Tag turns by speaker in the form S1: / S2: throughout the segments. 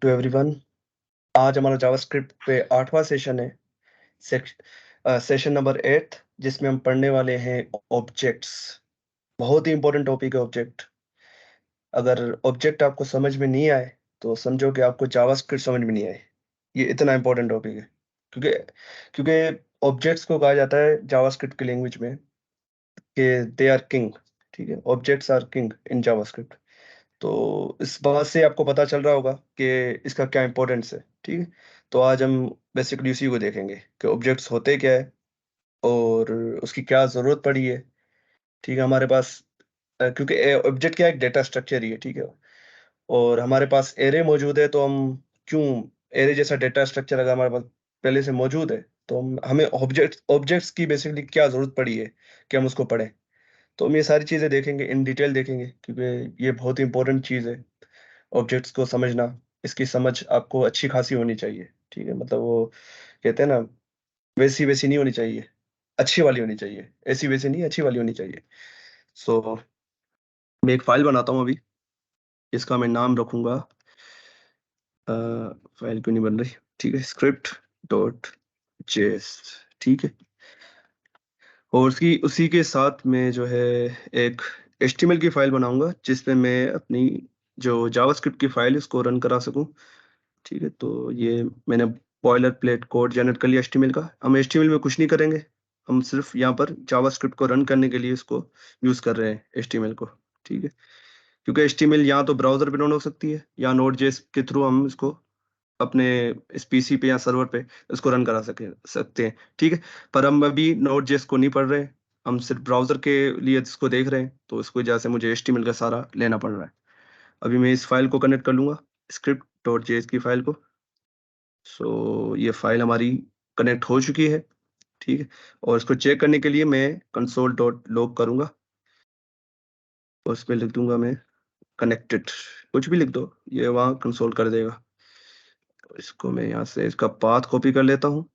S1: To everyone. आज हमारा JavaScript पे 8वां सेशन है। सेशन नंबर 8 जिसमें हम पढ़ने वाले हैं ऑब्जेक्ट्स। बहुत ही इंपॉर्टेंट टॉपिक है ऑब्जेक्ट। अगर ऑब्जेक्ट आपको समझ में नहीं आए तो समझो कि आपको जावास्क्रिप्ट समझ में नहीं आए। ये इतना इंपॉर्टेंट टॉपिक है क्योंकि क्योंकि ऑब्जेक्ट्स को कहा जाता है जावास्क्रिप्ट की लैंग्वेज में कि दे आर किंग। ठीक है, objects are king in JavaScript. तो इस बात से आपको पता चल रहा होगा कि इसका क्या इंपॉर्टेंस है। ठीक है, तो आज हम बेसिकली उसी को देखेंगे कि ऑब्जेक्ट्स होते क्या है और उसकी क्या जरूरत पड़ी है। ठीक है, हमारे पास क्योंकि ऑब्जेक्ट क्या है, एक डेटा स्ट्रक्चर ही है। ठीक है, और हमारे पास एरे मौजूद है तो हम क्यों एरे जैसा डेटा स्ट्रक्चर अगर हमारे पास पहले से मौजूद है तो हमें ऑब्जेक्ट्स की बेसिकली क्या जरूरत पड़ी है कि हम उसको पढ़ें। तो हम ये सारी चीजें देखेंगे, इन डिटेल देखेंगे क्योंकि ये बहुत इंपॉर्टेंट चीज है ऑब्जेक्ट्स को समझना। इसकी समझ आपको अच्छी खासी होनी चाहिए। ठीक है, मतलब वो कहते हैं ना, वैसी वैसी नहीं होनी चाहिए, अच्छी वाली होनी चाहिए। ऐसी वैसी नहीं, अच्छी वाली होनी चाहिए। सो मैं एक फाइल बनाता हूँ अभी। इसका मैं नाम रखूंगा, फाइल क्यों नहीं बन रही। ठीक है, स्क्रिप्ट डॉट जेएस। ठीक है, और उसकी उसी के साथ में जो है एक HTML की फाइल बनाऊंगा जिसमें मैं अपनी जो जावास्क्रिप्ट की फाइल है उसको रन करा सकूं। ठीक है, तो ये मैंने बॉयलर प्लेट कोड जनरेट कर लिया HTML का। हम HTML में कुछ नहीं करेंगे, हम सिर्फ यहाँ पर जावास्क्रिप्ट को रन करने के लिए इसको यूज कर रहे हैं HTML को। ठीक है, क्योंकि HTML या तो ब्राउजर पे डाउनलोड हो सकती है या Node.js के थ्रू हम इसको अपने इस पीसी पे या सर्वर पे इसको रन करा सकते हैं। ठीक है, पर हम अभी Node.js को नहीं पढ़ रहे हैं, हम सिर्फ ब्राउजर के लिए इसको देख रहे हैं, तो इसको वजह से मुझे HTML का सारा लेना पड़ रहा है। अभी मैं इस फाइल को कनेक्ट कर लूंगा, स्क्रिप्ट डॉट जेएस की फाइल को। सो ये फाइल हमारी कनेक्ट हो चुकी है। ठीक है, और इसको चेक करने के लिए मैं कंसोल डॉट लॉग करूंगा और उस पर लिख दूंगा मैं कनेक्टेड। कुछ भी लिख दो, ये वहाँ कंसोल कर देगा। इसको मैं यहाँ से इसका पाथ कॉपी कर लेता हूँ।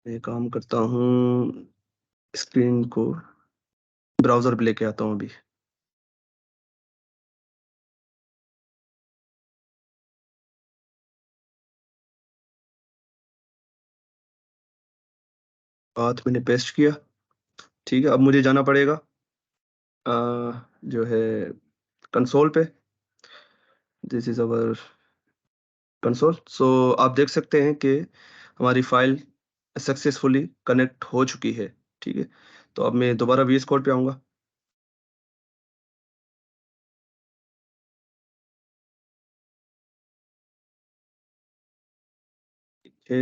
S1: मैं काम करता हूँ, स्क्रीन को ब्राउजर पे लेके आता हूँ अभी। पाथ मैंने पेस्ट किया। ठीक है, अब मुझे जाना पड़ेगा अ, जो है कंसोल पे। This is our console. So आप देख सकते हैं कि हमारी फाइल सक्सेसफुली कनेक्ट हो चुकी है। ठीक है, तो अब मैं दोबारा VS कोड पे आऊंगा।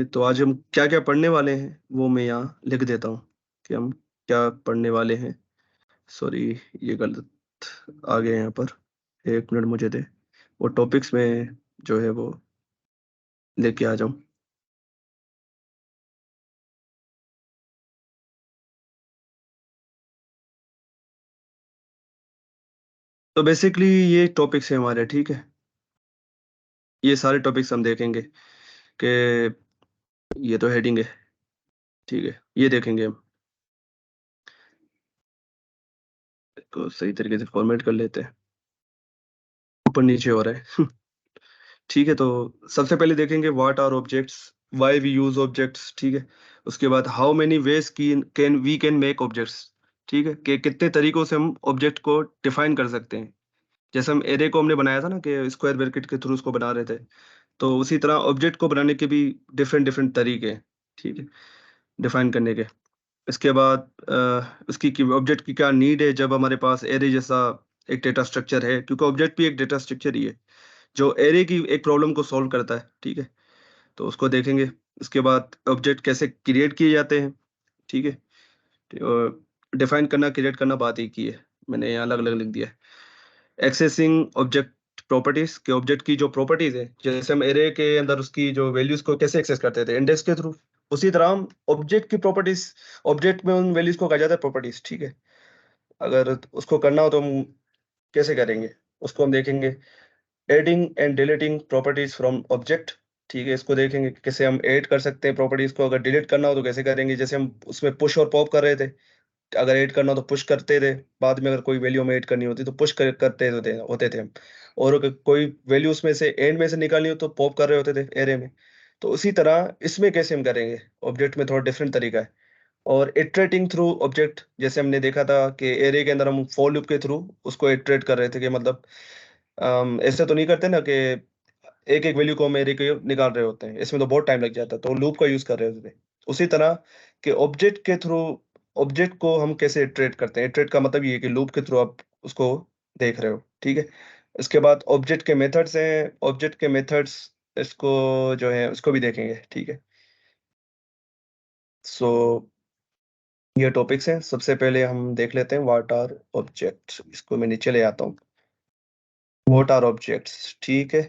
S1: तो आज हम क्या क्या पढ़ने वाले हैं वो मैं यहाँ लिख देता हूँ कि हम क्या पढ़ने वाले हैं। सॉरी, ये गलत आ गया यहाँ पर। एक मिनट मुझे दे, वो टॉपिक्स में जो है वो लेके आ जाऊँ। तो बेसिकली ये टॉपिक्स है हमारे। ठीक है, ये सारे टॉपिक्स हम देखेंगे कि ये तो हेडिंग है। ठीक है, ये देखेंगे हम। इसको सही तरीके से फॉर्मेट कर लेते हैं, ऊपर नीचे हो रहा है। ठीक है, तो सबसे पहले देखेंगे what are objects, why we use objects. ठीक है, उसके बाद how many ways we can make objects. ठीक है, कि कितने तरीकों से हम ऑब्जेक्ट को डिफाइन कर सकते हैं। जैसे हम एरे को हमने बनाया था ना कि स्क्वायर ब्रैकेट के थ्रू उसको बना रहे थे, तो उसी तरह ऑब्जेक्ट को बनाने के भी डिफरेंट डिफरेंट तरीके हैं। ठीक है, डिफाइन करने के। इसके बाद उसकी ऑब्जेक्ट की क्या नीड है जब हमारे पास एरे जैसा एक डेटा स्ट्रक्चर है, क्योंकि ऑब्जेक्ट भी एक डेटा स्ट्रक्चर ही है जो एरे की एक प्रॉब्लम को सॉल्व करता है। ठीक है, तो उसको देखेंगे। उसके बाद ऑब्जेक्ट कैसे क्रिएट किए जाते हैं। ठीक है, डिफाइन करना क्रिएट करना बात ही की है, मैंने यहाँ अलग अलग लिख दिया है। एक्सेसिंग ऑब्जेक्ट प्रॉपर्टीज के, ऑब्जेक्ट की जो प्रॉपर्टीज है, जैसे हम एरे के अंदर उसकी जो वैल्यूज को कैसे एक्सेस करते थे इंडेक्स के थ्रू, उसी तरह हम ऑब्जेक्ट की प्रॉपर्टीज, ऑब्जेक्ट में उन वैल्यूज को कहा जाता है प्रॉपर्टीज। ठीक है, अगर उसको करना हो तो हम कैसे करेंगे, उसको हम देखेंगे। Adding and deleting properties from object. ठीक है, इसको देखेंगे कि कैसे हम ऐड कर सकते हैं प्रॉपर्टीज को, अगर डिलीट करना हो तो कैसे करेंगे, जैसे हम उसमें पुश और पॉप कर रहे थे। अगर ऐड करना हो तो पुश करते थे, बाद में अगर कोई वैल्यू हमें ऐड करनी होती तो पुश करते होते थे हम। और अगर कोई वैल्यू उसमें से एंड में से निकालनी हो तो पॉप कर रहे होते थे एरे में। तो उसी तरह इसमें कैसे हम करेंगे, ऑब्जेक्ट में थोड़ा डिफरेंट तरीका है। और इटरेटिंग थ्रू ऑब्जेक्ट, जैसे हमने देखा था कि एरे के अंदर हम फॉर लूप के थ्रू उसको इटरेट कर रहे थे, कि मतलब ऐसे तो नहीं करते ना कि एक एक वैल्यू को हम एरे के निकाल रहे होते हैं, इसमें तो बहुत टाइम लग जाता है, तो लूप का यूज कर रहे होते थे। उसी तरह के ऑब्जेक्ट के थ्रू ऑब्जेक्ट को हम कैसे इटरेट करते हैं, इटरेट का मतलब ये है कि लूप के थ्रू आप उसको देख रहे हो, ठीक है। इसके बाद ऑब्जेक्ट के मेथड्स हैं, ऑब्जेक्ट के मेथड्स इसको जो है उसको भी देखेंगे, ठीक है। सो ये टॉपिक्स हैं। सबसे पहले हम देख लेते हैं व्हाट आर ऑब्जेक्ट्स, इसको मैं नीचे ले आता हूँ। व्हाट आर ऑब्जेक्ट्स, ठीक है।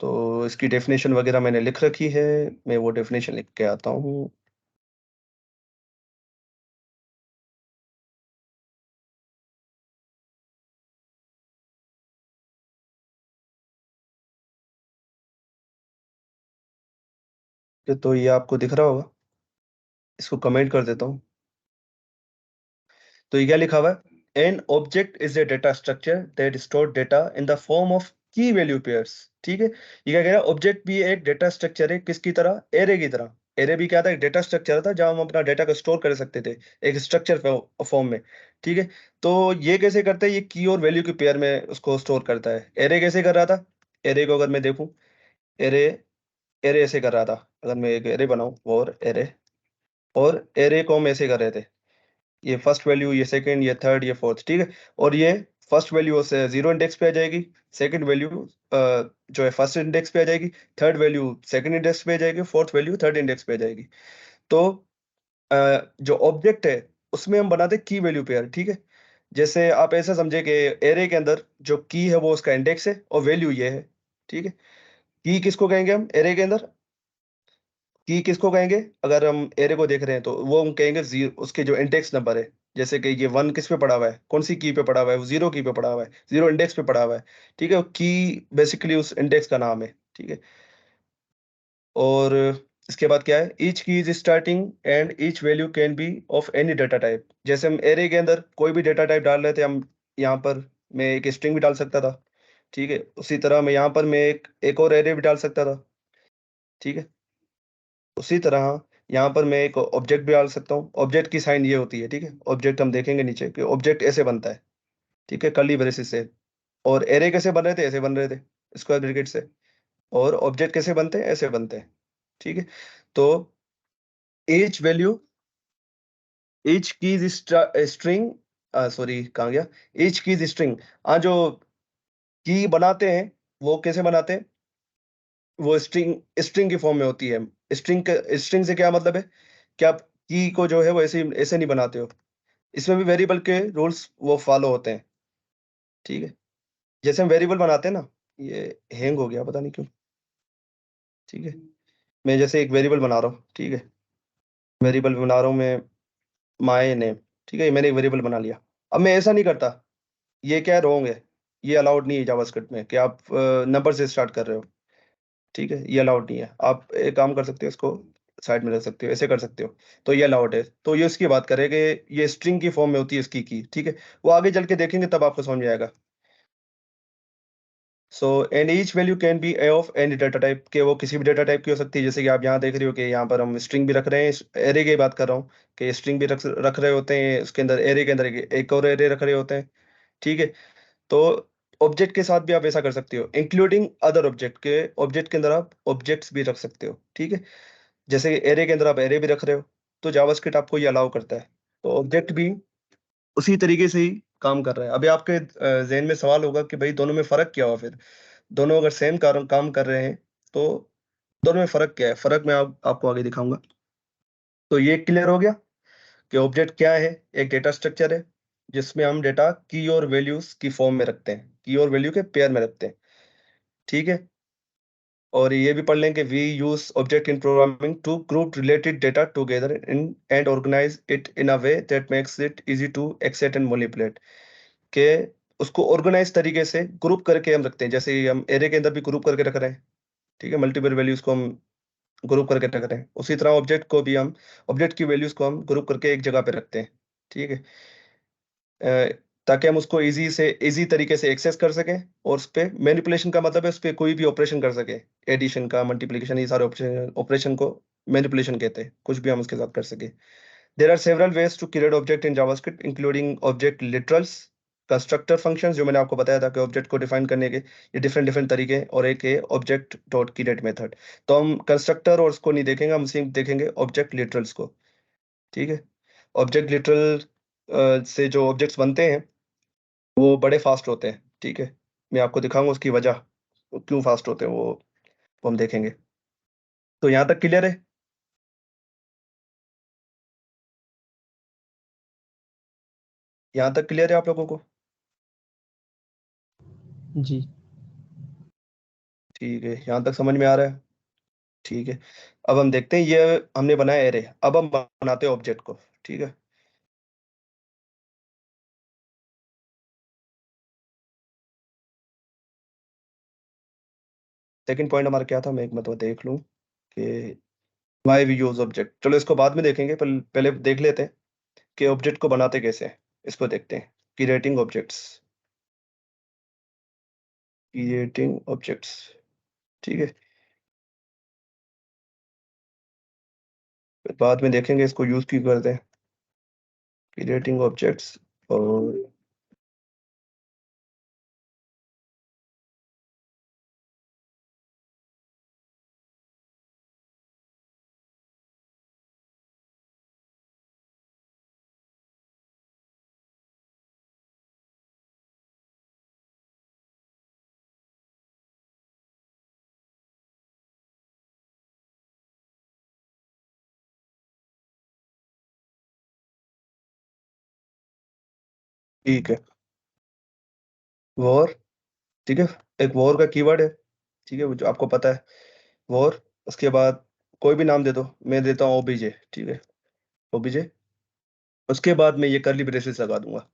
S1: तो इसकी डेफिनेशन वगैरह मैंने लिख रखी है, मैं वो डेफिनेशन लिख के आता हूँ। तो ये आपको दिख रहा होगा, इसको कमेंट कर देता हूँ। तो ये क्या लिखा हुआ है, an object is a data structure that store data in the form of की वैल्यू पेयर्स, ठीक है। ये क्या कह रहा है, ऑब्जेक्ट भी एक डेटा स्ट्रक्चर है, किसकी तरह, एरे की तरह। एरे भी क्या था, एक डेटा स्ट्रक्चर था जहां हम अपना डेटा को स्टोर कर सकते थे एक स्ट्रक्चर फॉर्म में, ठीक है। तो ये कैसे करता है, ये की और वैल्यू के पेयर में उसको स्टोर करता है। एरे कैसे कर रहा था, एरे को अगर मैं देखूं, एरे एरे ऐसे कर रहा था, अगर मैं एक एरे बनाऊं और एरे, और एरे को हम ऐसे कर रहे थे, ये फर्स्ट वैल्यू, ये सेकंड, ये थर्ड, ये फोर्थ, ठीक है। और ये फर्स्ट वैल्यू से जीरो इंडेक्स पे आ जाएगी, सेकंड वैल्यू जो है फर्स्ट इंडेक्स पे आ जाएगी, थर्ड वैल्यू सेकंड इंडेक्स पे आ जाएगी, फोर्थ वैल्यू थर्ड इंडेक्स पे आ जाएगी। तो जो ऑब्जेक्ट है उसमें हम बनाते की वैल्यू पेयर, ठीक है। जैसे आप ऐसा समझे कि एरे के अंदर जो की है वो उसका इंडेक्स है और वैल्यू ये है, ठीक है। की किसको कहेंगे हम एरे के अंदर, की किसको कहेंगे, अगर हम एरे को देख रहे हैं तो वो हम कहेंगे जीरो, उसके जो इंडेक्स नंबर है। जैसे कि ये वन किस पे पड़ा हुआ है, कौन सी की पे पड़ा हुआ है, वो जीरो की पे पड़ा हुआ है, जीरो इंडेक्स पे पड़ा हुआ है, ठीक है। की बेसिकली उस इंडेक्स का नाम है, ठीक है। और इसके बाद क्या है, ईच की is starting and each value can be of any data type. जैसे हम एरे के अंदर कोई भी डाटा टाइप डाल रहे थे, हम यहाँ पर मैं एक स्ट्रिंग भी डाल सकता था, ठीक है। उसी तरह मैं यहाँ पर मैं एक और एरे भी डाल सकता था, ठीक है। उसी तरह यहाँ पर मैं एक ऑब्जेक्ट भी डाल सकता हूँ। ऑब्जेक्ट की साइन ये होती है, ठीक है। ऑब्जेक्ट हम देखेंगे नीचे कि ऑब्जेक्ट ऐसे बनता है, ठीक है, कर्ली ब्रेसेस से। और एरे कैसे बन रहे थे, ऐसे बन रहे थे, स्क्वायर ब्रैकेट से। और ऑब्जेक्ट कैसे बनते हैं, ऐसे बनते हैं, ठीक है। तो एच वैल्यू, एच की स्ट्रिंग, सॉरी कहाँ गया, एच की स्ट्रिंग, हाँ, जो की बनाते हैं वो कैसे बनाते हैं, वो स्ट्रिंग स्ट्रिंग की फॉर्म में होती है। स्ट्रिंग से क्या मतलब है कि आप की को जो है वो ऐसे नहीं बनाते हो, इसमें भी वेरिएबल के रूल्स वो फॉलो होते हैं, ठीक है। जैसे हम वेरिएबल बनाते हैं ना, ये हैंग हो गया पता नहीं क्यों, ठीक है। मैं जैसे एक वेरिएबल बना रहा हूँ, ठीक है, वेरिएबल बना रहा हूँ मैं, माय नेम, ठीक है, मैंने एक वेरिएबल बना लिया। अब मैं ऐसा नहीं करता, ये क्या है, रॉन्ग है, ये अलाउड नहीं है जावास्क्रिप्ट में कि आप नंबर से स्टार्ट कर रहे हो, ठीक है, ये अलाउड नहीं है। आप एक काम कर सकते हो, इसको साइड में रख सकते हो, ऐसे कर सकते हो, तो ये अलाउड है। तो ये उसकी बात करें कि ये स्ट्रिंग की फॉर्म में होती है इसकी की, ठीक है। वो आगे चल के देखेंगे तब आपको समझ में आएगा। So and each value can be A of any data type, के वो किसी भी डाटा टाइप की हो सकती है। जैसे कि आप यहाँ देख रहे हो कि यहाँ पर हम स्ट्रिंग भी रख रहे हैं, एरे की बात कर रहा हूँ कि स्ट्रिंग भी रख रहे होते हैं, उसके अंदर एरे के अंदर एक और एरे रख रहे होते हैं, ठीक है। तो ऑब्जेक्ट के साथ भी आप ऐसा कर सकते हो, इंक्लूडिंग अदर ऑब्जेक्ट, के ऑब्जेक्ट के अंदर आप ऑब्जेक्ट्स भी रख सकते हो, ठीक है। जैसे कि एरे के अंदर आप एरे भी रख रहे हो, तो जावास्क्रिप्ट आपको ये अलाउ करता है। तो ऑब्जेक्ट भी उसी तरीके से ही काम कर रहा है। अभी आपके जहन में सवाल होगा कि भाई दोनों में फर्क क्या हुआ फिर, दोनों अगर सेम काम कर रहे हैं तो दोनों में फर्क क्या है, फर्क मैं आपको आगे दिखाऊंगा। तो ये क्लियर हो गया कि ऑब्जेक्ट क्या है, एक डेटा स्ट्रक्चर है जिसमें हम डेटा की और वैल्यूज की फॉर्म में रखते हैं, की और वैल्यू के पेयर में रखते हैं, ठीक है। और ये भी पढ़ लें कि we use object in programming to group related data together in and organise it in a way that makes it easy to access and manipulate, के उसको ऑर्गेनाइज तरीके से ग्रुप करके हम रखते हैं। जैसे हम एरे के अंदर भी ग्रुप करके रख रहे हैं, ठीक है, मल्टीपल वैल्यूज को हम ग्रुप करके रख रहे हैं, उसी तरह ऑब्जेक्ट को भी हम, ऑब्जेक्ट की वैल्यूज को हम ग्रुप करके एक जगह पे रखते हैं, ठीक है। ताकि हम उसको इजी तरीके से एक्सेस कर सकें, और उस पे मैनिपुलेशन का मतलब है उस पे कोई भी ऑपरेशन कर सके, एडिशन का, मल्टीप्लिकेशन, ये सारे ऑपरेशन ऑपरेशन को मैनिपुलेशन कहते हैं, कुछ भी हम उसके साथ कर सके। There are several ways to create object in JavaScript including object literals, constructor functions, जो मैंने आपको बताया था कि ऑब्जेक्ट को डिफाइन करने के ये डिफरेंट डिफरेंट तरीके हैं, और एक है ऑब्जेक्ट डॉट क्रिएट मेथड। तो हम कंस्ट्रक्टर और उसको नहीं देखेंगे, हम सिर्फ देखेंगे ऑब्जेक्ट लिटरल्स को। ठीक है। ऑब्जेक्ट लिटरल से जो ऑब्जेक्ट्स बनते हैं वो बड़े फास्ट होते हैं। ठीक है। मैं आपको दिखाऊंगा उसकी वजह, वो क्यों फास्ट होते हैं, वो हम देखेंगे। तो यहाँ तक क्लियर है? यहाँ तक क्लियर है आप लोगों को?
S2: जी।
S1: ठीक है, यहाँ तक समझ में आ रहा है? ठीक है। अब हम देखते हैं, ये हमने बनाया एरे, अब हम बनाते हैं ऑब्जेक्ट को। ठीक है। सेकंड पॉइंट हमारा क्या था, मैं एक मतलब देख लूं कि वाई वी यूज ऑब्जेक्ट। चलो इसको बाद में देखेंगे, पहले देख लेते हैं कि ऑब्जेक्ट को बनाते कैसे हैं। इसको देखते हैं, क्रिएटिंग ऑब्जेक्ट्स, क्रिएटिंग ऑब्जेक्ट्स। ठीक है। फिर बाद में देखेंगे इसको यूज क्यों करते हैं, क्रिएटिंग ऑब्जेक्ट्स। और ठीक है, वॉर। ठीक है। एक वॉर का कीवर्ड है। ठीक है, वो जो आपको पता है, वॉर। उसके बाद कोई भी नाम दे दो, मैं देता हूँ ओबीजे। ठीक है, ओबीजे। उसके बाद मैं ये कर्ली ब्रेसेस लगा दूंगा।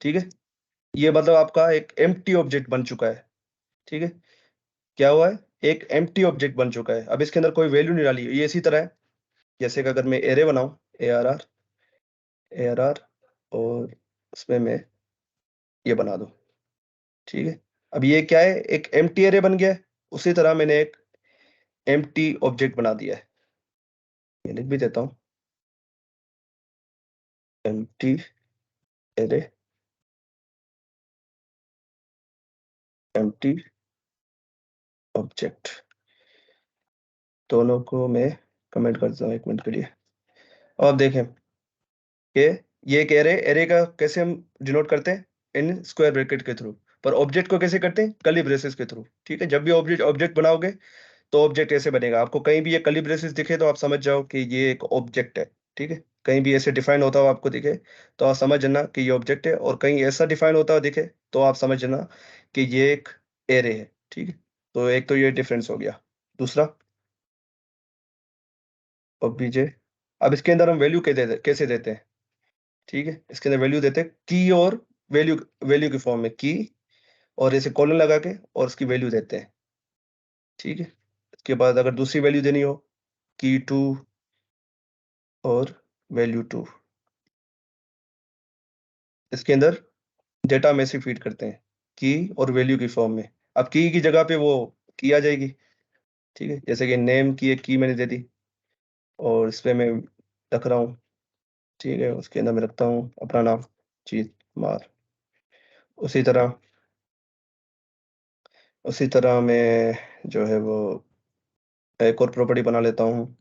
S1: ठीक है। ये मतलब आपका एक एम्प्टी ऑब्जेक्ट बन चुका है। ठीक है। क्या हुआ है, एक एम्प्टी ऑब्जेक्ट बन चुका है, अब इसके अंदर कोई वैल्यू नहीं डाली। ये इसी तरह है जैसे कि अगर मैं एरे बनाऊं, ए आर आर, और उसमें मैं ये बना दूं। ठीक है। अब ये क्या है, एक एम्प्टी एरे बन गया है। उसी तरह मैंने एक एम्प्टी ऑब्जेक्ट बना दिया है। ये लिख भी देता हूँ, एम्प्टी एरे, एम्प्टी ऑब्जेक्ट। दोनों को मैं कमेंट करता हूँ, 1 मिनट के लिए। अब आप देखें कि ये एक एरे का कैसे हम डिनोट करते हैं, इन स्क्वायर ब्रैकेट के थ्रू। पर ऑब्जेक्ट को कैसे करते हैं, कर्ली ब्रेसेस के थ्रू। ठीक है। जब भी ऑब्जेक्ट ऑब्जेक्ट बनाओगे तो ऑब्जेक्ट ऐसे बनेगा। आपको कहीं भी ये कर्ली ब्रेसेस दिखे तो आप समझ जाओ कि ये एक ऑब्जेक्ट है। ठीक है। कहीं भी ऐसे डिफाइन होता हुआ आपको दिखे तो आप समझना कि ये ऑब्जेक्ट है, और कहीं ऐसा डिफाइन होता हुआ दिखे तो आप समझना कि ये एक एरे है। ठीक है। तो एक तो ये डिफरेंस हो गया। दूसरा, ऑब्जे। अब इसके अंदर हम वैल्यू कैसे देते हैं। ठीक है। इसके अंदर वैल्यू देते हैं की, और वैल्यू वैल्यू की फॉर्म में की, और ऐसे कॉलन लगा के और उसकी वैल्यू देते हैं। ठीक है। इसके बाद अगर दूसरी वैल्यू देनी हो, की टू और वैल्यू टू, इसके अंदर डेटा में से फीड करते हैं, की और वैल्यू की फॉर्म में। अब की जगह पे वो की आ जाएगी। ठीक है। जैसे कि नेम की एक की मैंने दे दी, और इस पे मैं रख रहा हूँ। ठीक है। उसके अंदर मैं रखता हूँ अपना नाम, जीत कुमार। उसी तरह उसी तरह मैं जो है वो एक और प्रॉपर्टी बना लेता हूँ।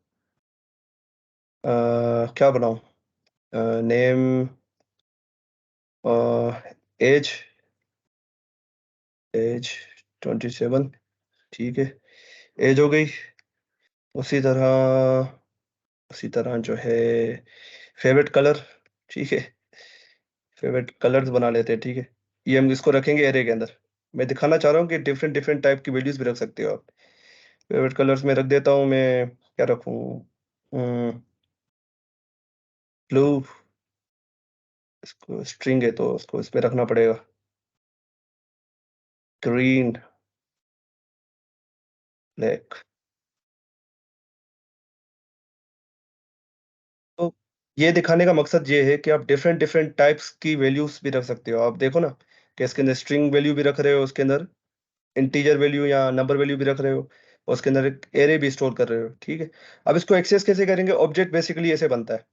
S1: क्या बनाऊँ, नेम, एज, एज 27। ठीक है, एज हो गई। उसी तरह उसी तरह जो है फेवरेट कलर। ठीक है, फेवरेट कलर्स बना लेते हैं। ठीक है। ये हम इसको रखेंगे एरे के अंदर। मैं दिखाना चाह रहा हूँ कि डिफरेंट डिफरेंट टाइप की वैल्यूज भी रख सकते हो आप। फेवरेट कलर्स में रख देता हूँ मैं, क्या रखूँ, ब्लू। इसको स्ट्रिंग है तो उसको इसमें रखना पड़ेगा, ग्रीन, ब्लैक। ये दिखाने का मकसद ये है कि आप डिफरेंट डिफरेंट टाइप्स की वैल्यूज भी रख सकते हो। आप देखो ना कि इसके अंदर स्ट्रिंग वैल्यू भी रख रहे हो, उसके अंदर इंटीजर वैल्यू या नंबर वैल्यू भी रख रहे हो, और उसके अंदर एक एरे भी स्टोर कर रहे हो। ठीक है, अब इसको एक्सेस कैसे करेंगे? ऑब्जेक्ट बेसिकली ऐसे बनता है।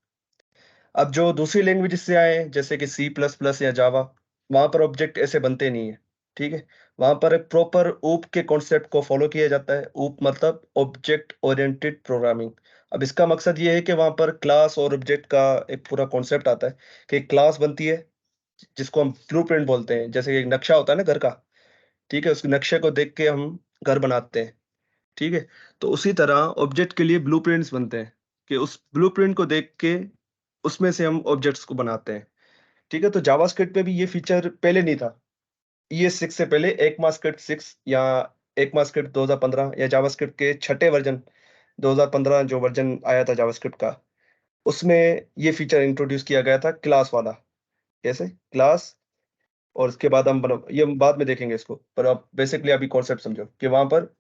S1: अब जो दूसरी लैंग्वेज से आए हैं जैसे कि सी प्लस प्लस या जावा, वहां पर ऑब्जेक्ट ऐसे बनते नहीं है। ठीक है, वहां पर एक प्रॉपर ऊप के कॉन्सेप्ट को फॉलो किया जाता है। ऊप मतलब ऑब्जेक्ट ओरिएंटेड प्रोग्रामिंग। अब इसका मकसद ये है कि वहां पर क्लास और ऑब्जेक्ट का एक पूरा कॉन्सेप्ट आता है कि क्लास बनती है जिसको हम ब्लूप्रिंट बोलते हैं। जैसे एक नक्शा होता है ना घर का, ठीक है, उस नक्शे को देख के हम घर बनाते हैं। ठीक है, तो उसी तरह ऑब्जेक्ट के लिए ब्लूप्रिंट्स बनते हैं कि उस ब्लूप्रिंट को देख के उसमें से हम ऑब्जेक्ट्स को बनाते हैं। ठीक है, तो जावास्क्रिप्ट में भी ये फीचर पहले नहीं था। ES6 से पहले ECMAScript 6 या ECMAScript 2015 या जावास्क्रिप्ट के छठे वर्जन 2015 जो वर्जन आया था जावास्क्रिप्ट का, उसमें ये फीचर इंट्रोड्यूस किया गया था, क्लास वाला। कैसे क्लास? और उसके बाद ये हम बाद में देखेंगे इसको, पर आप बेसिकली अभी कॉन्सेप्ट समझो कि वहां पर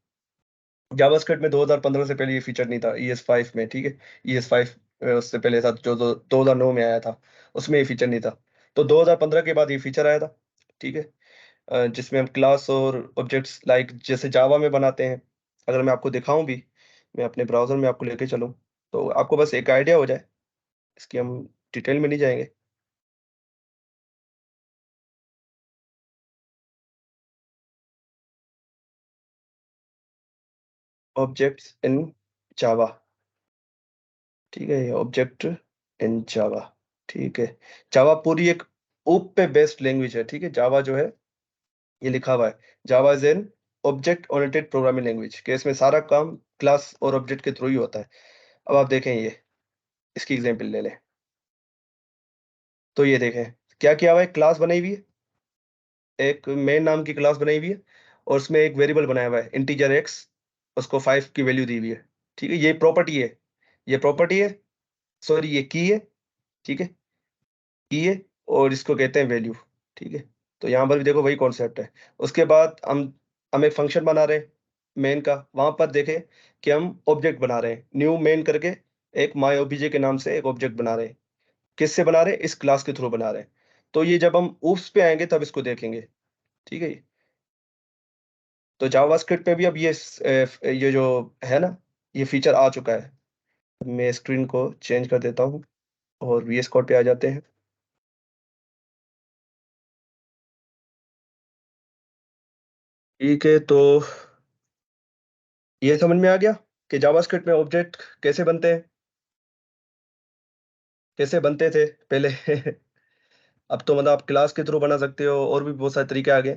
S1: जावास्क्रिप्ट में 2015 से पहले ये फीचर नहीं था। ES5 में, ठीक है, ES5 उससे पहले था जो 2009 में आया था, उसमें ये फीचर नहीं था। तो 2015 के बाद ये फीचर आया था। ठीक है, जिसमें हम क्लास और ऑब्जेक्ट्स लाइक जैसे जावा में बनाते हैं। अगर मैं आपको दिखाऊं भी, मैं अपने ब्राउजर में आपको लेके चलूं, तो आपको बस एक आइडिया हो जाए। इसकी हम डिटेल में नहीं जाएंगे। ऑब्जेक्ट्स इन जावा, ठीक है, ये ऑब्जेक्ट इन जावा। ठीक है, जावा पूरी एक ओप पे बेस्ड लैंग्वेज है। ठीक है, जावा जो है ये लिखा हुआ है, Java is an object oriented programming language, के इसमें सारा काम क्लास और ऑब्जेक्ट के थ्रू ही होता है। अब आप देखें ये, इसकी एग्जांपल ले लें। तो ये देखें क्या किया हुआ है, क्लास बनाई हुई है, एक मेन नाम की क्लास बनाई हुई है, और उसमें एक वेरिएबल बनाया हुआ है इंटीजर एक्स, उसको 5 की वैल्यू दी हुई है। ठीक है, ये प्रॉपर्टी है, ये प्रॉपर्टी है, सॉरी ये की है। ठीक है, की है, और इसको कहते हैं वैल्यू। ठीक है, तो यहाँ पर भी देखो वही कॉन्सेप्ट है। उसके बाद हम एक फंक्शन बना रहे हैं मेन का, वहां पर देखें कि हम ऑब्जेक्ट बना रहे हैं, न्यू मेन करके एक माई ओबीजे के नाम से एक ऑब्जेक्ट बना रहे हैं। किससे बना रहे हैं? इस क्लास के थ्रू बना रहे हैं। तो ये जब हम ऊप्स पे आएंगे तब इसको देखेंगे। ठीक है, तो जावास्क्रिप्ट पे भी अब ये जो है ना, ये फीचर आ चुका है। मैं स्क्रीन को चेंज कर देता हूँ और VS कोड पे आ जाते हैं। ठीक है, तो ये समझ में आ गया कि जावास्क्रिप्ट में ऑब्जेक्ट कैसे बनते हैं, कैसे बनते थे पहले। अब तो मतलब आप क्लास के थ्रू बना सकते हो, और भी बहुत सारे तरीके आ गए,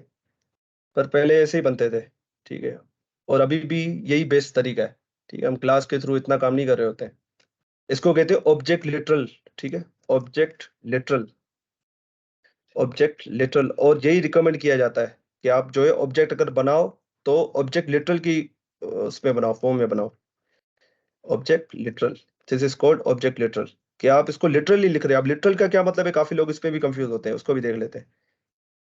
S1: पर पहले ऐसे ही बनते थे। ठीक है, और अभी भी यही बेस्ट तरीका है। ठीक है, हम क्लास के थ्रू इतना काम नहीं कर रहे होते हैं। इसको कहते हैं ऑब्जेक्ट लिटरल। ठीक है, ऑब्जेक्ट लिटरल, ऑब्जेक्ट लिटरल, और यही रिकमेंड किया जाता है कि आप जो है ऑब्जेक्ट अगर बनाओ तो ऑब्जेक्ट लिटरल की उसमें बनाओ, फॉर्म में बनाओ। Object literal, this is called object literal. कि आप इसको लिटरली लिख रहे हैं। अब लिटरल का क्या मतलब है, काफी लोग इस पे भी कंफ्यूज होते हैं, उसको भी देख लेते हैं।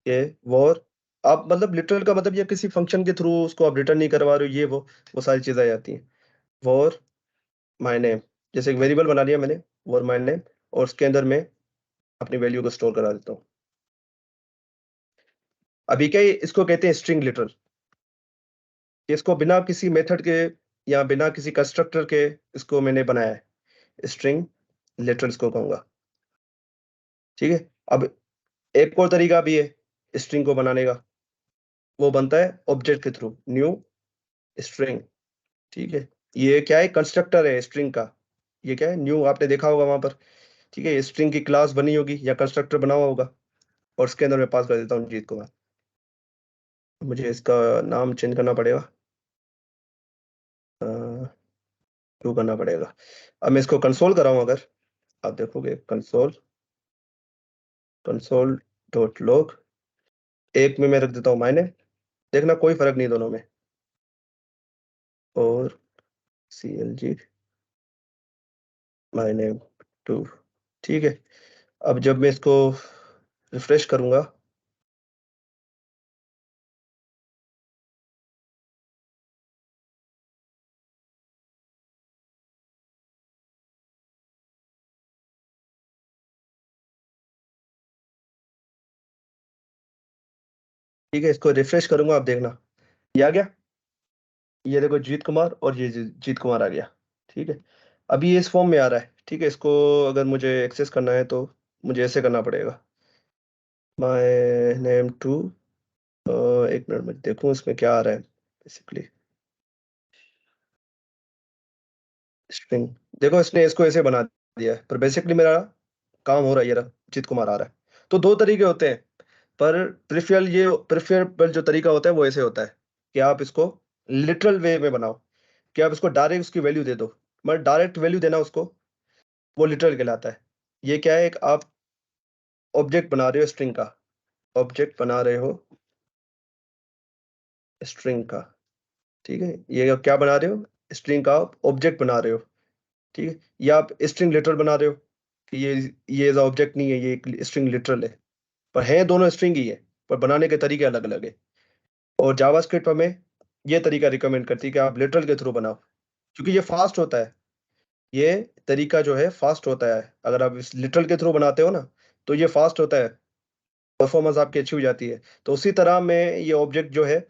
S1: कि वॉर, आप मतलब लिटरल का मतलब ये किसी फंक्शन के थ्रू उसको आप रिटर्न नहीं करवा रहे हो, ये वो सारी चीजें आ जाती हैं। वॉर माय नेम, जैसे एक वेरिएबल बना लिया मैंने, वॉर माय नेम, और उसके अंदर मैं अपनी वैल्यू को स्टोर करा देता हूँ। अभी क्या इसको कहते हैं स्ट्रिंग लिटरल। इसको बिना किसी मेथड के या बिना किसी कंस्ट्रक्टर के इसको मैंने बनाया है, स्ट्रिंग लिटरल इसको कहूंगा। ठीक है, अब एक और तरीका भी है स्ट्रिंग को बनाने का, वो बनता है ऑब्जेक्ट के थ्रू, न्यू स्ट्रिंग। ठीक है, ये क्या है, कंस्ट्रक्टर है स्ट्रिंग का। ये क्या है, न्यू, आपने देखा होगा वहां पर। ठीक है, स्ट्रिंग की क्लास बनी होगी या कंस्ट्रक्टर बना हुआ होगा, और उसके अंदर मैं पास कर देता हूँ जीत कुमार। मुझे इसका नाम चेंज करना पड़ेगा, क्यों करना पड़ेगा? अब मैं इसको कंसोल कराऊं अगर, आप देखोगे कंसोल, कंसोल डॉट लॉग, एक में मैं रख देता हूँ मायने, देखना कोई फर्क नहीं दोनों में, और CLG मायने टू। ठीक है, अब जब मैं इसको रिफ्रेश करूंगा, ठीक है, इसको रिफ्रेश करूंगा, आप देखना ये आ गया। ये देखो जीत कुमार, और ये जीत कुमार आ गया। ठीक है, अभी ये इस फॉर्म में आ रहा है। ठीक है, इसको अगर मुझे एक्सेस करना है तो मुझे ऐसे करना पड़ेगा, माय नेम टू, एक मिनट में देखूं इसमें क्या आ रहा है बेसिकली। स्ट्रिंग, देखो इसने इसको ऐसे बना दिया है, पर बेसिकली मेरा काम हो रहा है, ये रहा, जीत कुमार आ रहा है। तो दो तरीके होते हैं, पर प्रिफरेबल जो तरीका होता है वो ऐसे होता है कि आप इसको लिटरल वे में बनाओ, कि आप इसको डायरेक्ट उसकी वैल्यू दे दो, मतलब डायरेक्ट वैल्यू देना उसको, वो लिटरल कहलाता है। ये क्या है, एक आप ऑब्जेक्ट बना रहे हो स्ट्रिंग का, ऑब्जेक्ट बना रहे हो स्ट्रिंग का। ठीक है, ये क्या बना रहे हो, स्ट्रिंग का ऑब्जेक्ट बना रहे हो। ठीक है, या आप स्ट्रिंग लिटरल बना रहे हो कि ये एज ऑब्जेक्ट नहीं है, ये एक स्ट्रिंग लिटरल है, पर है दोनों स्ट्रिंग ही है, पर बनाने के तरीके अलग अलग है। और जावास्क्रिप्ट हमें ये तरीका रिकमेंड करती है कि आप लिटरल के थ्रू बनाओ, क्योंकि ये फास्ट होता है। ये तरीका जो है फास्ट होता है, अगर आप इस लिटरल के थ्रू बनाते हो ना, तो ये फास्ट होता है, परफॉर्मेंस आपकी अच्छी हो जाती है। तो उसी तरह मैं ये ऑब्जेक्ट जो है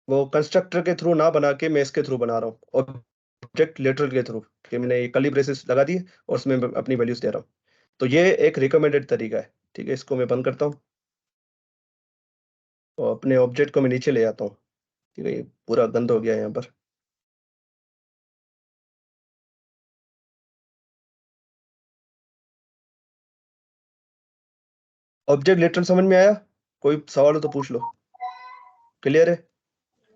S1: वो कंस्ट्रक्टर के थ्रू ना बना के मैं इसके थ्रू बना रहा हूँ, ऑब्जेक्ट लिटरल के थ्रू, कि मैंने ये कर्ली ब्रेसेस लगा दिए और उसमें मैं अपनी वैल्यूज दे रहा हूँ। तो ये एक रिकमेंडेड तरीका है। ठीक है, इसको मैं बंद करता हूँ और अपने ऑब्जेक्ट को मैं नीचे ले जाता हूँ। ठीक है, ये पूरा गंद हो गया है यहाँ पर। ऑब्जेक्ट लिटरल समझ में आया? कोई सवाल हो तो पूछ लो। क्लियर है?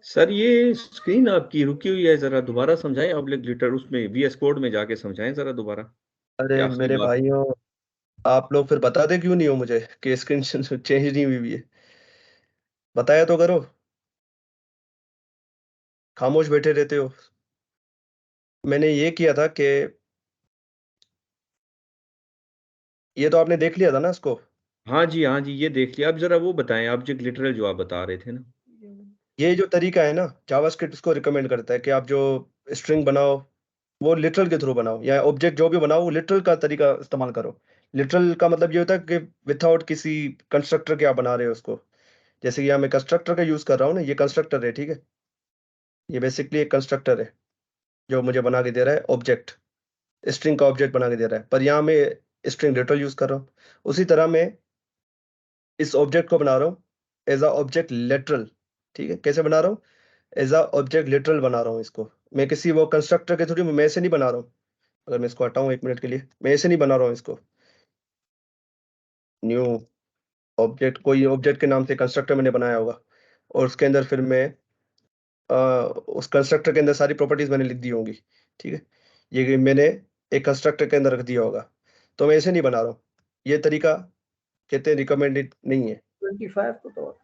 S2: सर ये स्क्रीन आपकी रुकी हुई है, जरा दोबारा समझाएं। ऑब्जेक्ट ग्लिटर उसमें VS कोड में जाके समझाएं जरा दोबारा,
S1: अरे
S2: ये आखिरी
S1: मेरे
S2: बात।
S1: भाइयों, आप लोग फिर बताते क्यों नहीं हो मुझे कि स्क्रीन चेंज नहीं हुई है? बताया तो करो, खामोश बैठे रहते हो। मैंने ये किया था कि ये तो आपने देख लिया था ना इसको।
S2: हाँ जी, हाँ जी, ये देख लिया। अब जरा वो बताएं, ऑब्जेक्ट लिटरल जो आप बता रहे थे ना।
S1: ये जो तरीका है ना, जावास्क्रिप्ट इसको रिकमेंड करता है कि आप जो स्ट्रिंग बनाओ वो लिटरल के थ्रू बनाओ, या ऑब्जेक्ट जो भी बनाओ वो लिटरल का तरीका इस्तेमाल करो। लिटरल का मतलब ये होता है कि विथआउट किसी कंस्ट्रक्टर के आप बना रहे हो उसको। जैसे कि यहाँ मैं कंस्ट्रक्टर का यूज कर रहा हूँ ना, ये कंस्ट्रक्टर है। ठीक है, ये बेसिकली एक कंस्ट्रक्टर है जो मुझे बना के दे रहा है ऑब्जेक्ट, स्ट्रिंग का ऑब्जेक्ट बना के दे रहा है, पर यहाँ मैं स्ट्रिंग लिटरल यूज कर रहा हूँ। उसी तरह मैं इस ऑब्जेक्ट को बना रहा हूँ एज अ ऑब्जेक्ट लिटरल। ठीक है, कैसे बना रहा हूँ? एज अ ऑब्जेक्ट लिटरल बना रहा हूँ इसको। मैं किसी वो कंस्ट्रक्टर के थ्रू मैं ऐसे नहीं बना रहा हूँ। अगर मैं इसको हटाऊं एक मिनट के लिए, मैं ऐसे नहीं बना रहा हूँ इसको। न्यू ऑब्जेक्ट, कोई ऑब्जेक्ट के नाम से कंस्ट्रक्टर मैंने बनाया होगा, और उसके अंदर फिर मैं उस कंस्ट्रक्टर के अंदर सारी प्रॉपर्टीज मैंने लिख दी होंगी। ठीक है, ये मैंने एक कंस्ट्रक्टर के अंदर रख दिया होगा, तो मैं ऐसे नहीं बना रहा हूँ। ये तरीका कहते हैं रिकमेंडेड नहीं है। 25 को तो,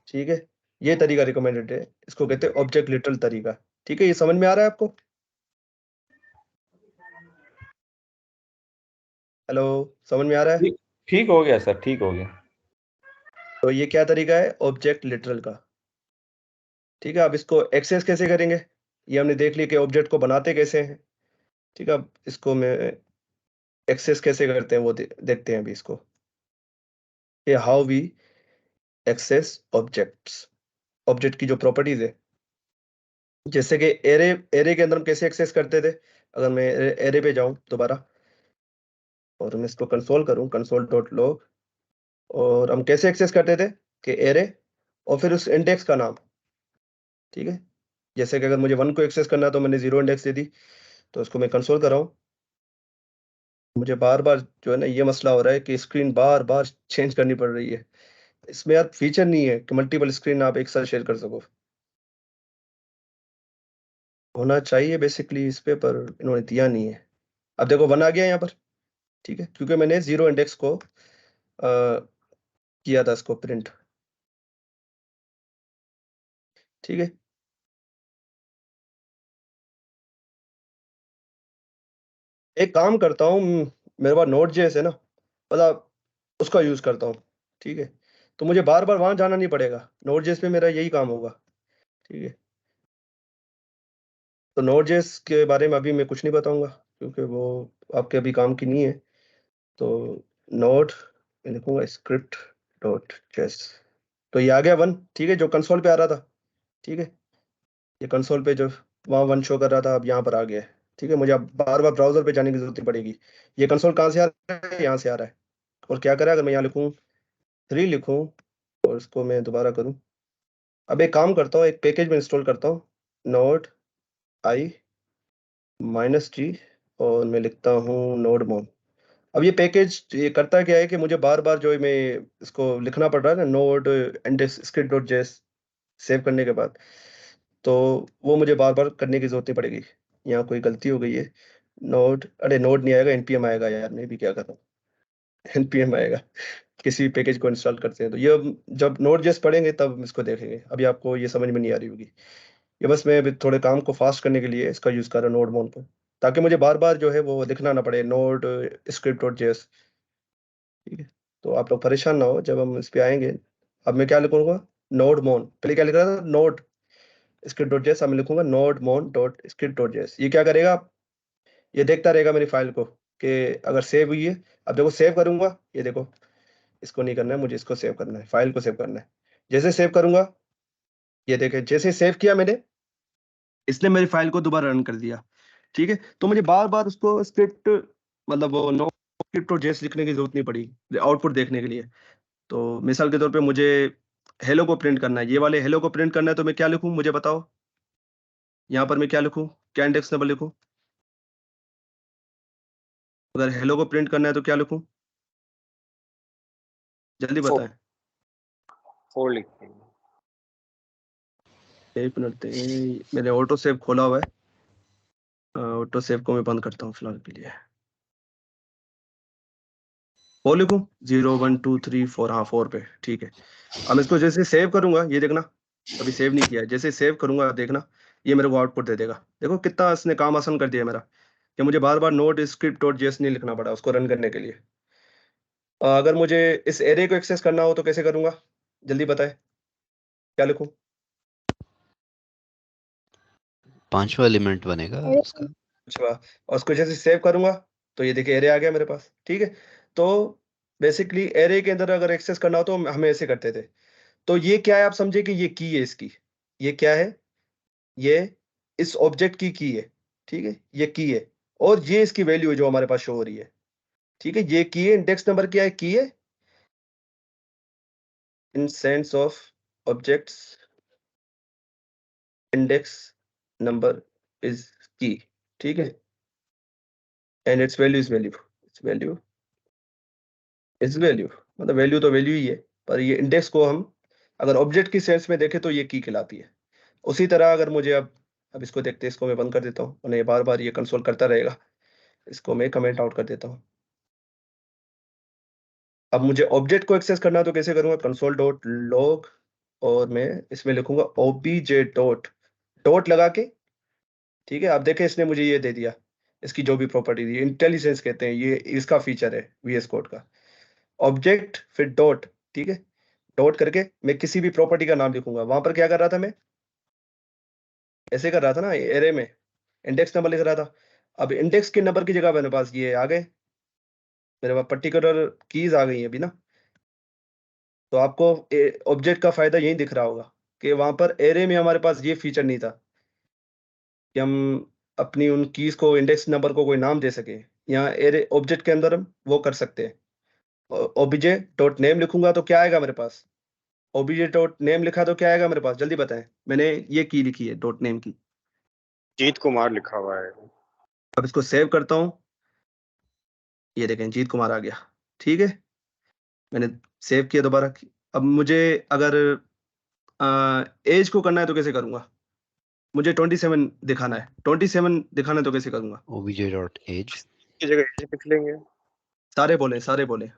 S1: ठीक है, ये तरीका रिकमेंडेड है, इसको कहते हैं ऑब्जेक्ट लिटरल तरीका। ठीक है, ये समझ में आ रहा है आपको? हेलो, समझ में आ रहा है?
S2: ठीक ठीक हो गया सर, ठीक हो गया।
S1: तो ये क्या तरीका है ऑब्जेक्ट लिटरल का। ठीक है, अब इसको एक्सेस कैसे करेंगे, ये हमने देख लिया कि ऑब्जेक्ट को बनाते कैसे हैं। ठीक है, अब इसको मैं एक्सेस कैसे करते हैं वो देखते हैं अभी इसको, कि how we access objects, object की जो प्रॉपर्टीज है। जैसे कि एरे, एरे के अंदर हम कैसे एक्सेस करते थे, अगर मैं एरे पे जाऊं दोबारा और मैं इसको कंसोल करूं, कंसोल डॉट लॉग, और हम कैसे एक्सेस करते थे कि एरे और फिर उस इंडेक्स का नाम। ठीक है, जैसे कि अगर मुझे 1 को एक्सेस करना है तो मैंने 0 इंडेक्स दे दी, तो उसको मैं कंसोल कर रहा हूँ। मुझे बार बार जो है ना ये मसला हो रहा है कि स्क्रीन बार बार चेंज करनी पड़ रही है। इसमें यार फीचर नहीं है कि मल्टीपल स्क्रीन आप एक साथ शेयर कर सको। होना चाहिए बेसिकली इस पे, पर इन्होंने दिया नहीं है। अब देखो 1 आ गया यहाँ पर। ठीक है, क्योंकि मैंने 0 इंडेक्स को किया था इसको प्रिंट। ठीक है, एक काम करता हूँ, मेरे पास नोट जेएस है ना, मतलब उसका यूज करता हूँ। ठीक है, तो मुझे बार बार वहां जाना नहीं पड़ेगा, नोट जेएस पे मेरा यही काम होगा। ठीक है, तो नोट जेएस के बारे में अभी मैं कुछ नहीं बताऊंगा, क्योंकि वो आपके अभी काम की नहीं है। तो नोट मैं लिखूंगा स्क्रिप्ट, डॉट चेस। तो ये आ गया 1, ठीक है, जो कंसोल पे आ रहा था, ठीक है, ये कंसोल पे जो वहाँ 1 शो कर रहा था, अब यहाँ पर आ गया है, ठीक है। मुझे अब बार बार ब्राउजर पे जाने की जरूरत नहीं पड़ेगी। ये कंसोल कहाँ से आ रहा है? यहाँ से आ रहा है। और क्या करा, अगर मैं यहाँ लिखूँ 3 लिखूँ और इसको मैं दोबारा करूँ, अब एक काम करता हूँ, एक पैकेज में इंस्टॉल करता हूँ, नोड आई -G, और मैं लिखता हूँ नोड मोन। अब ये पैकेज ये करता क्या है कि मुझे बार बार जो है मैं इसको लिखना पड़ रहा है ना, node index script dot JS save करने के बाद, तो वो मुझे बार बार करने की जरूरत नहीं पड़ेगी। यहाँ कोई गलती हो गई है, नोड, अरे नोड नहीं आएगा, npm आएगा यार, मैं भी क्या कर रहा हूँ npm आएगा। किसी भी पैकेज को इंस्टॉल करते हैं तो ये जब नोड जेएस पढ़ेंगे तब हम इसको देखेंगे, अभी आपको ये समझ में नहीं आ रही होगी। ये बस मैं अभी थोड़े काम को फास्ट करने के लिए इसका यूज कर रहा हूँ नोड मोन को, ताकि मुझे बार बार जो है वो लिखना ना पड़े नोड स्क्रिप्ट डॉट जेएस, ठीक है। तो आप लोग परेशान ना हो जब हम इस पे आएंगे। अब मैं क्या लिखूंगा, नोड मोन, पहले क्या लिख रहा था, नोड स्क्रिप्ट डॉट जेएस, अब मैं लिखूंगा नोड मोन डॉट स्क्रिप्ट डॉट जेएस। ये क्या करेगा, ये देखता रहेगा मेरी फाइल को कि अगर सेव हुई है। अब देखो सेव करूंगा, ये देखो, इसको नहीं करना है मुझे, इसको सेव करना है, फाइल को सेव करना है। जैसे सेव करूंगा, ये देखे जैसे सेव किया मैंने, इसने मेरी फाइल को दोबारा रन कर दिया, ठीक है। तो मुझे बार बार उसको स्क्रिप्ट, मतलब वो नो स्क्रिप्ट और जेएस लिखने की जरूरत नहीं पड़ी आउटपुट देखने के लिए। तो मिसाल के तौर पे मुझे हेलो को प्रिंट करना है, ये वाले हेलो को प्रिंट करना है, तो मैं क्या लिखूं मुझे बताओ, यहाँ पर मैं क्या लिखूं, क्या इंडेक्स नंबर लिखूं? अगर हेलो को प्रिंट करना है तो क्या लिखूं, जल्दी बताएं।
S3: 4 लिखेंगे।
S1: एक मिनट दें, मैंने ऑटो सेव खोला हुआ है, ऑटो सेव को मैं बंद करता हूँ फिलहाल के लिए। 4 लिखूं, 0 1 2 3 4, हाँ 4 पे, ठीक है। अब इसको जैसे सेव करूंगा, ये देखना, अभी सेव नहीं किया है, जैसे सेव करूंगा देखना, ये मेरे को आउटपुट दे देगा। देखो कितना इसने काम आसान कर दिया मेरा, कि मुझे बार बार नोट स्क्रिप्ट डॉट जेएस नहीं लिखना पड़ा उसको रन करने के लिए। अगर मुझे इस एरे को एक्सेस करना हो तो कैसे करूंगा, जल्दी बताए, क्या लिखूं?
S4: 5वां एलिमेंट बनेगा उसका।
S1: अच्छा, और उसको जैसे सेव करूंगा तो ये देखिए एरे आ गया मेरे पास, ठीक है। तो बेसिकली एरे के अंदर अगर एक्सेस करना हो तो हम ऐसे करते थे। तो ये क्या है, आप समझे कि ये की है इसकी, ये क्या है, ये इस ऑब्जेक्ट की है, ठीक है, ये की है, और ये इसकी वैल्यू है जो हमारे पास शो हो रही है, ठीक है। ये की है, इंडेक्स नंबर क्या है, की है in sense of objects, index number is की, ठीक है, and it's value is value, it's value is value, मतलब वैल्यू तो वैल्यू ही है, पर ये इंडेक्स को हम अगर ऑब्जेक्ट की सेंस में देखें तो ये की कहलाती है। उसी तरह अगर मुझे अब इसको देखते हैं, इसको मैं बंद कर देता हूँ, और ये बार बार ये कंसोल करता रहेगा, इसको मैं कमेंट आउट कर देता हूँ। अब मुझे ऑब्जेक्ट को एक्सेस करना है तो कैसे करूंगा, कंसोल डॉट लॉग, और मैं इसमें लिखूंगा ओबीजे डॉट डॉट लगा के, ठीक है। आप देखें इसने मुझे ये दे दिया, इसकी जो भी प्रॉपर्टी दी, इंटेलिजेंस कहते हैं, ये इसका फीचर है वीएस कोड का। ऑब्जेक्ट फिर डॉट, ठीक है, डॉट करके मैं किसी भी प्रॉपर्टी का नाम लिखूंगा। वहां पर क्या कर रहा था मैं, ऐसे कर रहा था ना, एरे में इंडेक्स नंबर लिख रहा था। अब इंडेक्स के नंबर की जगह मेरे पास ये आ गए, मेरे पास पर्टिकुलर कीज आ गई है अभी ना। तो आपको ऑब्जेक्ट का फायदा यही दिख रहा होगा कि वहां पर एरे में हमारे पास ये फीचर नहीं था कि हम अपनी उन कीज को, इंडेक्स नंबर को कोई नाम दे सके। यहाँ एरे ऑब्जेक्ट के अंदर हम वो कर सकते हैं। ओबीजे डॉट नेम लिखूंगा तो क्या आएगा मेरे पास, ओबीजे डॉट नेम लिखा तो क्या आएगा मेरे पास, जल्दी बताएं। मैंने ये की लिखी है डॉट नेम की,
S3: जीत कुमार लिखा हुआ है।
S1: अब इसको सेव करता हूँ, ये देखें जीत कुमार आ गया, ठीक है। मैंने सेव किया दोबारा। अब मुझे अगर एज को करना है तो कैसे करूंगा, मुझे 27 दिखाना है, 27 दिखाना है तो कैसे करूंगा,
S4: obj.age
S3: की जगह एज लिख लेंगे।
S1: सारे बोले, सारे बोले,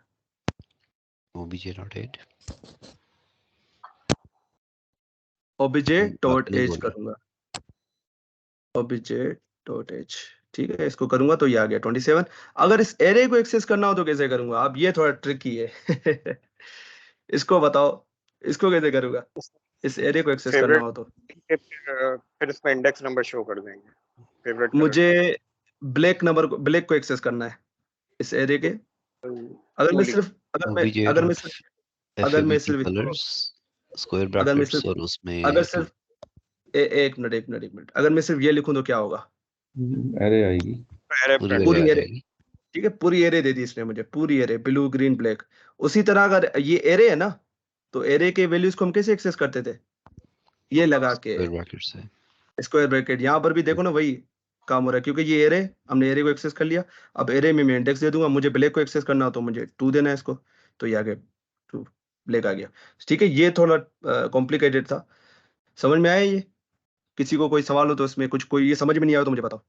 S4: obj.age
S1: ओबीजे डॉट
S4: आपने
S1: एज
S4: बोला।
S1: करूंगा, ओबीजे डॉट एज, ठीक है। इसको करूंगा तो ये आ गया 27। अगर इस एरे को एक्सेस करना हो तो कैसे करूंगा, अब ये थोड़ा ट्रिकी है इसको बताओ, इसको कैसे करूंगा, इस एरे को एक्सेस करना
S3: फेवरेट
S1: हो तो?
S3: फिर इसमें इंडेक्स नंबर शो कर देंगे, फेवरेट
S1: मुझे ब्लैक को एक्सेस करना है इस एरे के। अगर मैं
S4: obj
S1: सिर्फ अगर मैं
S4: FABT
S1: सिर्फ इसको
S4: कलर्स स्क्वायर
S1: अगर मैं
S4: ब्रैकेट्स
S1: सिर्फ
S4: और उसमें
S1: अगर सिर्फ एक मिनट, अगर मैं सिर्फ ये लिखूं तो क्या होगा?
S2: अरे आएगी
S3: अरे
S4: पूरी
S3: printer,
S1: पूरी
S4: एरे आ
S1: एरे,
S4: जाएगी।
S1: ठीक है, पूरी एरे दे दी इसने मुझे, पूरी एरे, ब्लू ग्रीन ब्लैक। उसी तरह अगर ये एरे है ना, तो एरे के वैल्यूज को हम कैसे एक्सेस करते थे? ये लगा के
S4: स्क्वायर ब्रैकेट से।
S1: Square bracket. यहाँ पर भी देखो ना, वही काम हो रहा है, क्योंकि ये एरे, हमने एरे को एक्सेस कर लिया। अब एरे में मैं इंडेक्स दे दूंगा, मुझे ब्लैक को एक्सेस करना हो तो मुझे 2 देना है इसको, तो ये आगे 2 ब्लैक आ गया। ठीक है, ये थोड़ा कॉम्प्लिकेटेड था। समझ में आया ये? किसी को कोई सवाल हो तो इसमें कुछ, कोई ये समझ में नहीं आया तो मुझे बताओ।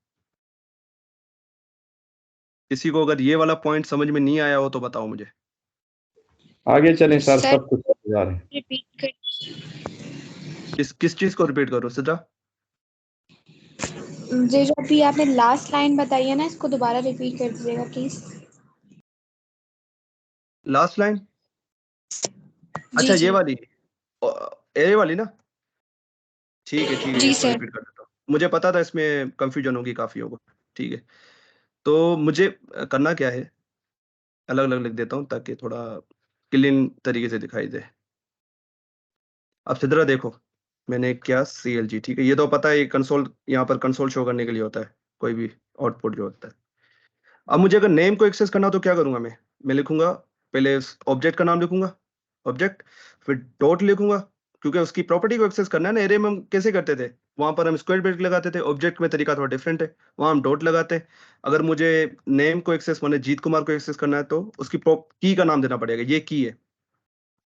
S1: किसी को अगर ये वाला पॉइंट समझ में नहीं आया हो तो बताओ मुझे।
S2: आगे चलें सर,
S5: सर,
S2: सब कुछ समझा रहे हैं।
S5: रिपीट कर
S1: किस चीज को रिपीट करो सिद्रा?
S5: ये जो अभी आपने लास्ट लाइन बताई है ना, इसको दोबारा रिपीट कर दीजिएगा प्लीज।
S1: Last line? अच्छा,
S5: जी
S1: ये
S5: जी
S1: वाली एरे वाली ना? ठीक है,
S5: जी
S1: इसको
S5: सर।
S1: रिपीट कर देता हूँ। मुझे पता था इसमें कंफ्यूजन होगी काफी होगा। ठीक है, तो मुझे करना क्या है, अलग अलग लिख देता हूँ ताकि थोड़ा क्लीन तरीके से दिखाई दे। अब सिद्रा देखो, मैंने क्या CLG, ठीक है, ये तो पता है, ये कंसोल, यहाँ पर कंसोल शो करने के लिए होता है, कोई भी आउटपुट जो होता है। अब मुझे अगर नेम को एक्सेस करना हो तो क्या करूंगा मैं लिखूंगा, पहले ऑब्जेक्ट का नाम लिखूंगा, ऑब्जेक्ट, फिर डॉट लिखूंगा, क्योंकि उसकी प्रॉपर्टी को एक्सेस करना है ना। एरे में हम कैसे करते थे, वहां पर हम स्क्वायर ब्रैकेट लगाते थे, ऑब्जेक्ट में तरीका थोड़ा डिफरेंट है, वहां हम डॉट लगाते हैं। अगर मुझे नेम को एक्सेस, माने जीत कुमार को एक्सेस करना है, तो उसकी की का नाम देना पड़ेगा। ये की है,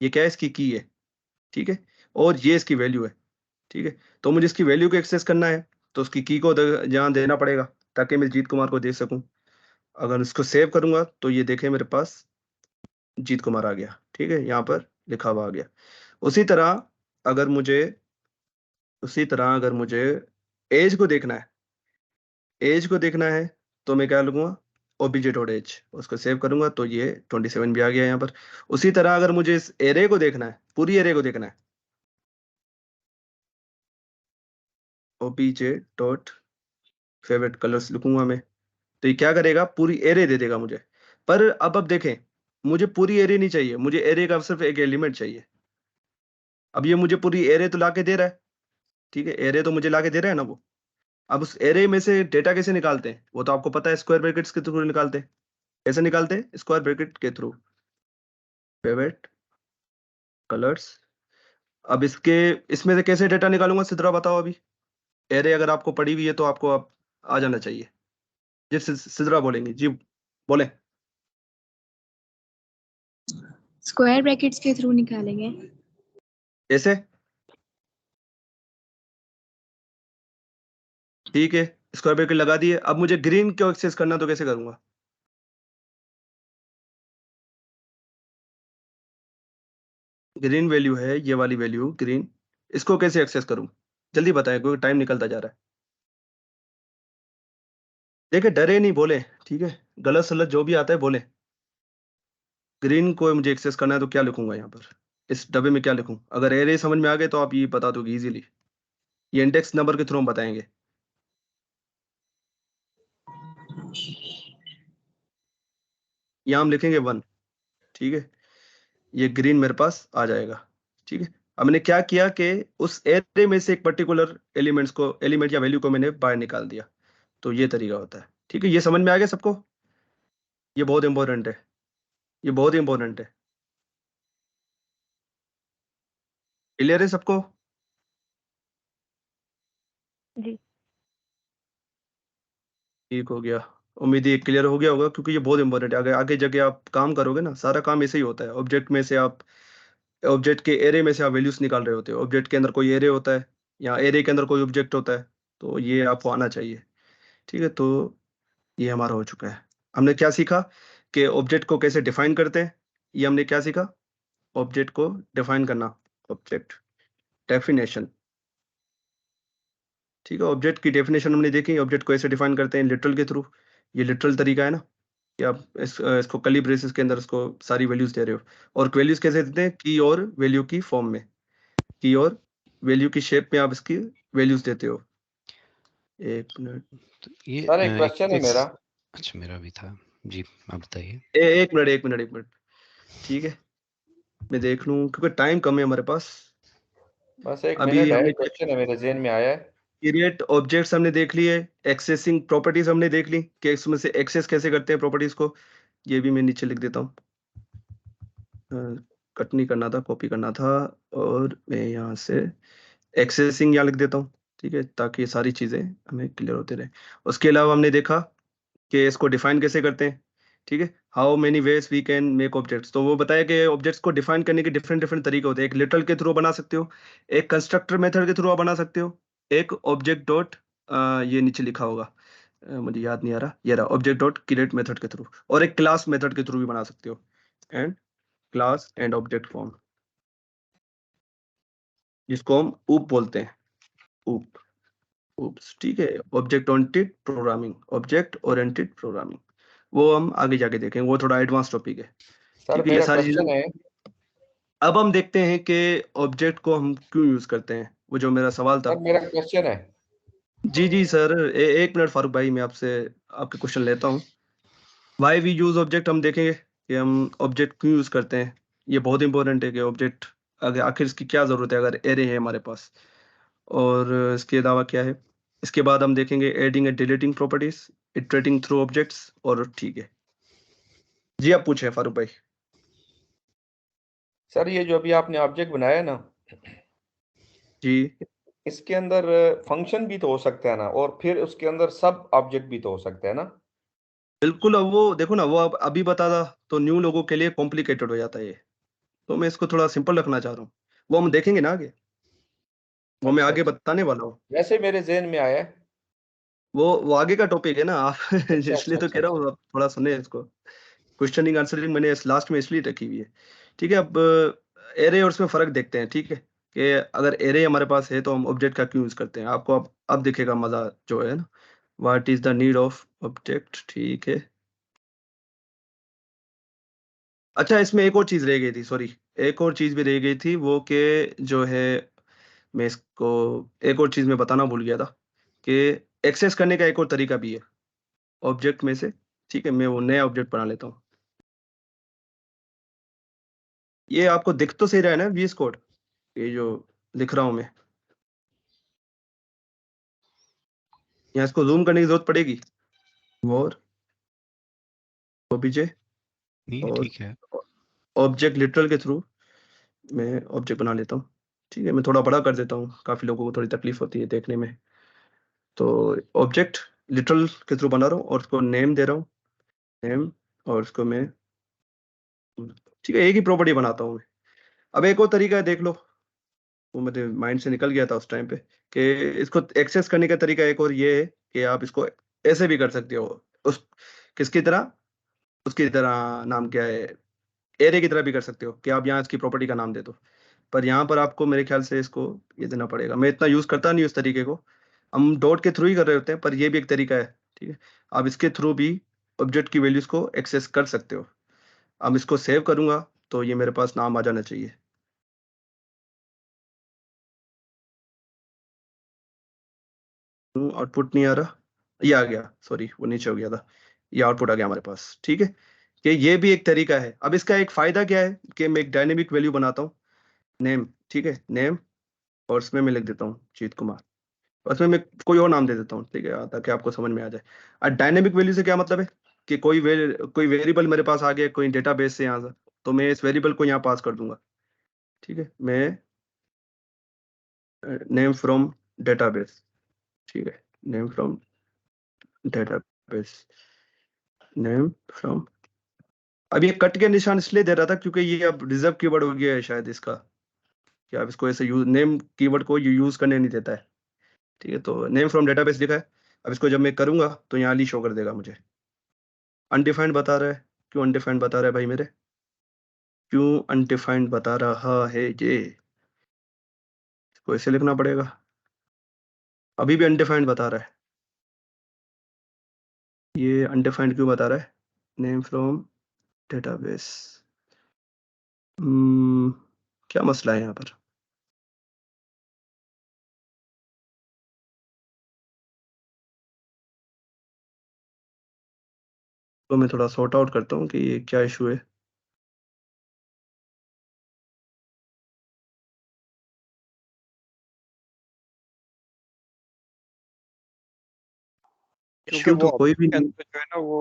S1: ये क्या है, इसकी की है, ठीक है, और ये इसकी वैल्यू है, ठीक है। तो मुझे इसकी वैल्यू को एक्सेस करना है, तो उसकी की को यहाँ देना पड़ेगा ताकि मैं जीत कुमार को दे सकूं। अगर इसको सेव करूंगा तो ये देखें मेरे पास जीत कुमार आ गया, ठीक है, यहाँ पर लिखा हुआ आ गया। उसी तरह अगर मुझे अगर मुझे एज को देखना है, तो मैं क्या लूंगा, obj.age, उसको सेव करूंगा तो ये 27 भी आ गया यहाँ पर। उसी तरह अगर मुझे इस एरे को देखना है, पूरी एरे को देखना है, obj.favorite colors लिखूंगा मैं, तो ये क्या करेगा, पूरी एरे दे देगा मुझे। पर अब देखें, मुझे पूरी एरे नहीं चाहिए, मुझे एरे का सिर्फ एक एलिमेंट चाहिए। अब ये मुझे पूरी एरे तो लाके दे रहा है, ठीक है, एरे तो मुझे लाके दे रहा है ना वो। अब उस एरे में से डेटा कैसे निकालते हैं, वो तो आपको पता है, स्क्वायर ब्रैकेट्स के थ्रू निकालते हैं। कैसे निकालते हैं? स्क्वायर ब्रैकेट के थ्रू, फेवरेट कलर्स। अब इसमें से कैसे डेटा निकालूंगा सिद्रा, बताओ अभी। एरे अगर आपको पड़ी हुई है तो आपको अब आ जाना चाहिए। जी सिद्रा बोलेंगे, जी बोले।
S5: स्क्वायर ब्रैकेट्स के थ्रू निकालेंगे।
S1: ऐसे, ठीक है, स्क्वायर ब्रैकेट लगा दिए। अब मुझे ग्रीन को एक्सेस करना तो कैसे करूंगा? ग्रीन वैल्यू है, ये वाली वैल्यू ग्रीन, इसको कैसे एक्सेस करूं? जल्दी बताएं, क्योंकि टाइम निकलता जा रहा है। देखिए, डरे नहीं, बोले, ठीक है, गलत सलत जो भी आता है बोले। ग्रीन को मुझे एक्सेस करना है तो क्या लिखूंगा यहाँ पर, इस डब्बे में क्या लिखूं? अगर एरे समझ में आ गए तो आप ये बता दोगे इजीली, ये इंडेक्स नंबर के थ्रू हम बताएंगे। यहाँ हम लिखेंगे 1, ठीक है, ये ग्रीन मेरे पास आ जाएगा, ठीक है। अब मैंने क्या किया कि उस एरे में से एक पर्टिकुलर एलिमेंट या वैल्यू को मैंने बाहर निकाल दिया, तो ये तरीका होता है, ठीक है। ये समझ में आ गया सबको? ये बहुत इंपॉर्टेंट है, ये बहुत इंपॉर्टेंट है। क्लियर है सबको?
S6: जी।
S1: ठीक हो गया, उम्मीद है क्लियर हो गया होगा, क्योंकि ये बहुत इंपॉर्टेंट है। आगे आगे जगह आप काम करोगे ना, सारा काम ऐसे ही होता है। ऑब्जेक्ट में से आप, ऑब्जेक्ट के एरे में से आप वैल्यूज निकाल रहे होते हो, ऑब्जेक्ट के अंदर कोई एरे होता है या एरे के अंदर कोई ऑब्जेक्ट होता है, तो ये आपको आना चाहिए, ठीक है। तो ये हमारा हो चुका है। हमने क्या सीखा कि ऑब्जेक्ट को कैसे डिफाइन करते हैं, ये हमने क्या सीखा, ऑब्जेक्ट को डिफाइन करना, ऑब्जेक्ट डेफिनेशन, ठीक है। ऑब्जेक्ट की डेफिनेशन हमने देखी, ऑब्जेक्ट को ऐसे डिफाइन करते हैं लिटरल के थ्रू। ये लिटरल तरीका है ना, कि आप इसको कर्ली ब्रेसेस के अंदर इसको सारी वैल्यूज दे रहे हो। और वैल्यूज कैसे देते हैं, की और वैल्यू की फॉर्म में, की और वैल्यू की शेप में आप इसकी वैल्यूज देते हो। एक मिनट,
S4: तो ये
S2: सर एक क्वेश्चन है मेरा।
S4: अच्छा, मेरा भी था जी, आप बताइए।
S1: एक मिनट, ठीक है। मैं देख लूं क्योंकि टाइम कम है हमारे पास।
S2: बस एक
S1: अभी
S2: मिनट है,
S1: हमने
S2: क्वेश्चन है मेरे जहन में आया है।
S1: क्रिएट ऑब्जेक्ट्स हमने देख लिए, एक्सेसिंग प्रॉपर्टीज हमने देख ली कि इसमें से एक्सेस कैसे करते हैं प्रॉपर्टीज को। ये भी मैं नीचे लिख देता हूँ, कट नहीं करना था, कॉपी करना था, और मैं यहाँ से एक्सेसिंग यहाँ लिख देता हूँ, ठीक है, ताकि ये सारी चीजें हमें क्लियर होते रहे। उसके अलावा हमने देखा कि इसको डिफाइन कैसे करते हैं, ठीक है, how many ways we can make objects. तो वो बताया कि ऑब्जेक्ट्स को डिफाइन करने के डिफरेंट डिफरेंट तरीके होते हैं। एक लिटरल के थ्रू बना सकते हो, एक कंस्ट्रक्टर मेथड के थ्रू आप बना सकते हो, एक ऑब्जेक्ट डॉट, ये नीचे लिखा होगा, मुझे याद नहीं आ रहा, ये रहा, ऑब्जेक्ट डॉट क्रिएट मेथड के थ्रू, और एक क्लास मेथड के थ्रू भी बना सकते हो, and class and object form, जिसको हम ऊप बोलते हैं, ऊप, ऊप्स, ठीक है, object oriented programming, object oriented programming, वो हम आगे जाके देखेंगे, वो थोड़ा एडवांस टॉपिक है,
S2: सर
S1: ठीक है, ये
S2: मेरा
S1: सारी
S2: क्वेश्चन
S1: चीजें।
S2: है,
S1: अब हम देखते हैं कि ऑब्जेक्ट को हम क्यों यूज करते हैं, वो जो मेरा सवाल था।
S2: सर मेरा क्वेश्चन है।
S1: जी जी सर, एक मिनट फारूक भाई, मैं आपसे आपके क्वेश्चन लेता हूँ। वाई वी यूज ऑब्जेक्ट, हम देखेंगे कि हम ऑब्जेक्ट क्यों यूज करते हैं। ये बहुत इंपॉर्टेंट है कि ऑब्जेक्ट अगर आखिर इसकी क्या जरूरत है अगर एरे है हमारे पास, और इसके अलावा क्या है। इसके बाद हम देखेंगे adding and deleting properties, iterating through objects, और ठीक है, जी आप पूछे फारूक भाई।
S2: सर ये जो अभी आपने ऑब्जेक्ट बनाया ना,
S1: जी
S2: इसके अंदर फंक्शन भी तो हो सकता है ना, और फिर उसके अंदर सब ऑब्जेक्ट भी तो हो सकता है ना।
S1: बिल्कुल, अब वो देखो ना, वो अब अभी बता था तो न्यू लोगों के लिए कॉम्प्लिकेटेड हो जाता है ये, तो मैं इसको थोड़ा सिंपल रखना चाह रहा हूँ। वो हम देखेंगे ना आगे, वो मैं
S2: अच्छा
S1: आगे
S2: अच्छा,
S1: बताने वाला हूँ।
S2: वैसे मेरे जहन में आया है।
S1: वो आगे का टॉपिक है ना आप
S2: अच्छा
S1: इसलिए
S2: अच्छा
S1: तो
S2: अच्छा
S1: कह रहा
S2: अच्छा।
S1: हूँ, आप थोड़ा सुने इसको। क्वेश्चनिंग आंसरिंग मैंने इस लास्ट में इसलिए रखी हुई है, ठीक है। अब एरे और उसमें फर्क देखते हैं, ठीक है, कि अगर एरे हमारे पास है तो हम ऑब्जेक्ट का क्यों यूज करते हैं। आपको अब दिखेगा मजा जो है ना, what is the need of object, ठीक है। अच्छा, इसमें एक और चीज रह गई थी, सॉरी, एक और चीज भी रह गई थी, वो के जो है, मैं इसको एक और चीज में बताना भूल गया था कि एक्सेस करने का एक और तरीका भी है ऑब्जेक्ट में से, ठीक है। मैं वो नया ऑब्जेक्ट बना लेता हूँ। ये आपको दिख तो सही रहा है ना VS कोड, ये जो लिख रहा हूँ मैं, यहाँ इसको जूम करने की जरूरत पड़ेगी, और ओबीजे
S4: नहीं
S1: और
S4: ठीक है।
S1: ऑब्जेक्ट लिटरल के थ्रू मैं ऑब्जेक्ट बना लेता हूँ, ठीक है। मैं थोड़ा बड़ा कर देता हूँ, काफी लोगों को थोड़ी तकलीफ होती है देखने में। तो ऑब्जेक्ट लिटरल के थ्रू बना रहा हूँ और उसको नेम दे रहा हूँ, नेम, और उसको मैं, ठीक है, एक ही प्रॉपर्टी बनाता हूँ मैं। अब एक और तरीका है, देख लो, वो मेरे माइंड से निकल गया था उस टाइम पे, कि इसको एक्सेस करने का तरीका एक और ये है कि आप इसको ऐसे भी कर सकते हो, उस किसकी तरह, उसकी तरह, नाम क्या है, एरे की तरह भी कर सकते हो कि आप यहाँ इसकी प्रॉपर्टी का नाम दे दो। पर यहाँ पर आपको मेरे ख्याल से इसको ये देना पड़ेगा, मैं इतना यूज करता नहीं उस तरीके को, हम डॉट के थ्रू ही कर रहे होते हैं, पर ये भी एक तरीका है, ठीक है। आप इसके थ्रू भी ऑब्जेक्ट की वैल्यूज को एक्सेस कर सकते हो। अब इसको सेव करूंगा तो ये मेरे पास नाम आ जाना चाहिए। आउटपुट नहीं आ रहा, ये आ गया, सॉरी वो नीचे हो गया था, ये आउटपुट आ गया हमारे पास, ठीक है। कि ये भी एक तरीका है। अब इसका एक फायदा क्या है कि मैं एक डायनेमिक वैल्यू बनाता हूँ, नेम, ठीक है, नेम, और उसमें मैं लिख देता हूँ जीत कुमार, उसमें मैं कोई और नाम दे देता हूँ, ठीक है, ताकि आपको समझ में आ जाए। और डायनेमिक वैल्यू से क्या मतलब है कि कोई वेरिएबल मेरे पास आ गया कोई डेटाबेस से यहाँ से, तो मैं इस वेरिएबल को यहाँ पास कर दूंगा, ठीक है। मैं नेम फ्रॉम डेटाबेस, ठीक है, name from database, name from, अब ये कट के निशान इसलिए दे रहा था क्योंकि ये अब रिजर्व कीवर्ड हो गया है शायद इसका, कि आप इसको ऐसे यूज, नेम कीवर्ड को यूज करने नहीं देता है, ठीक है। तो नेम फ्रॉम डेटाबेस लिखा है। अब इसको जब मैं करूंगा तो यहाँ ली शो कर देगा मुझे, अनडिफाइंड बता रहा है। क्यों अनडिफाइंड बता रहा है भाई मेरे, क्यों अनडिफाइंड बता रहा है ये, इसको ऐसे लिखना पड़ेगा, अभी भी अनडिफाइंड बता रहा है। ये अनडिफाइंड क्यों बता रहा है, नेम फ्रॉम डेटाबेस, क्या मसला है यहाँ पर। तो मैं थोड़ा सॉर्ट आउट करता हूँ कि ये क्या इशू है।
S3: क्योंकि
S1: इश्यू
S3: वो
S1: तो कोई भी
S3: object के
S1: नहीं।
S3: अंदर जो है ना वो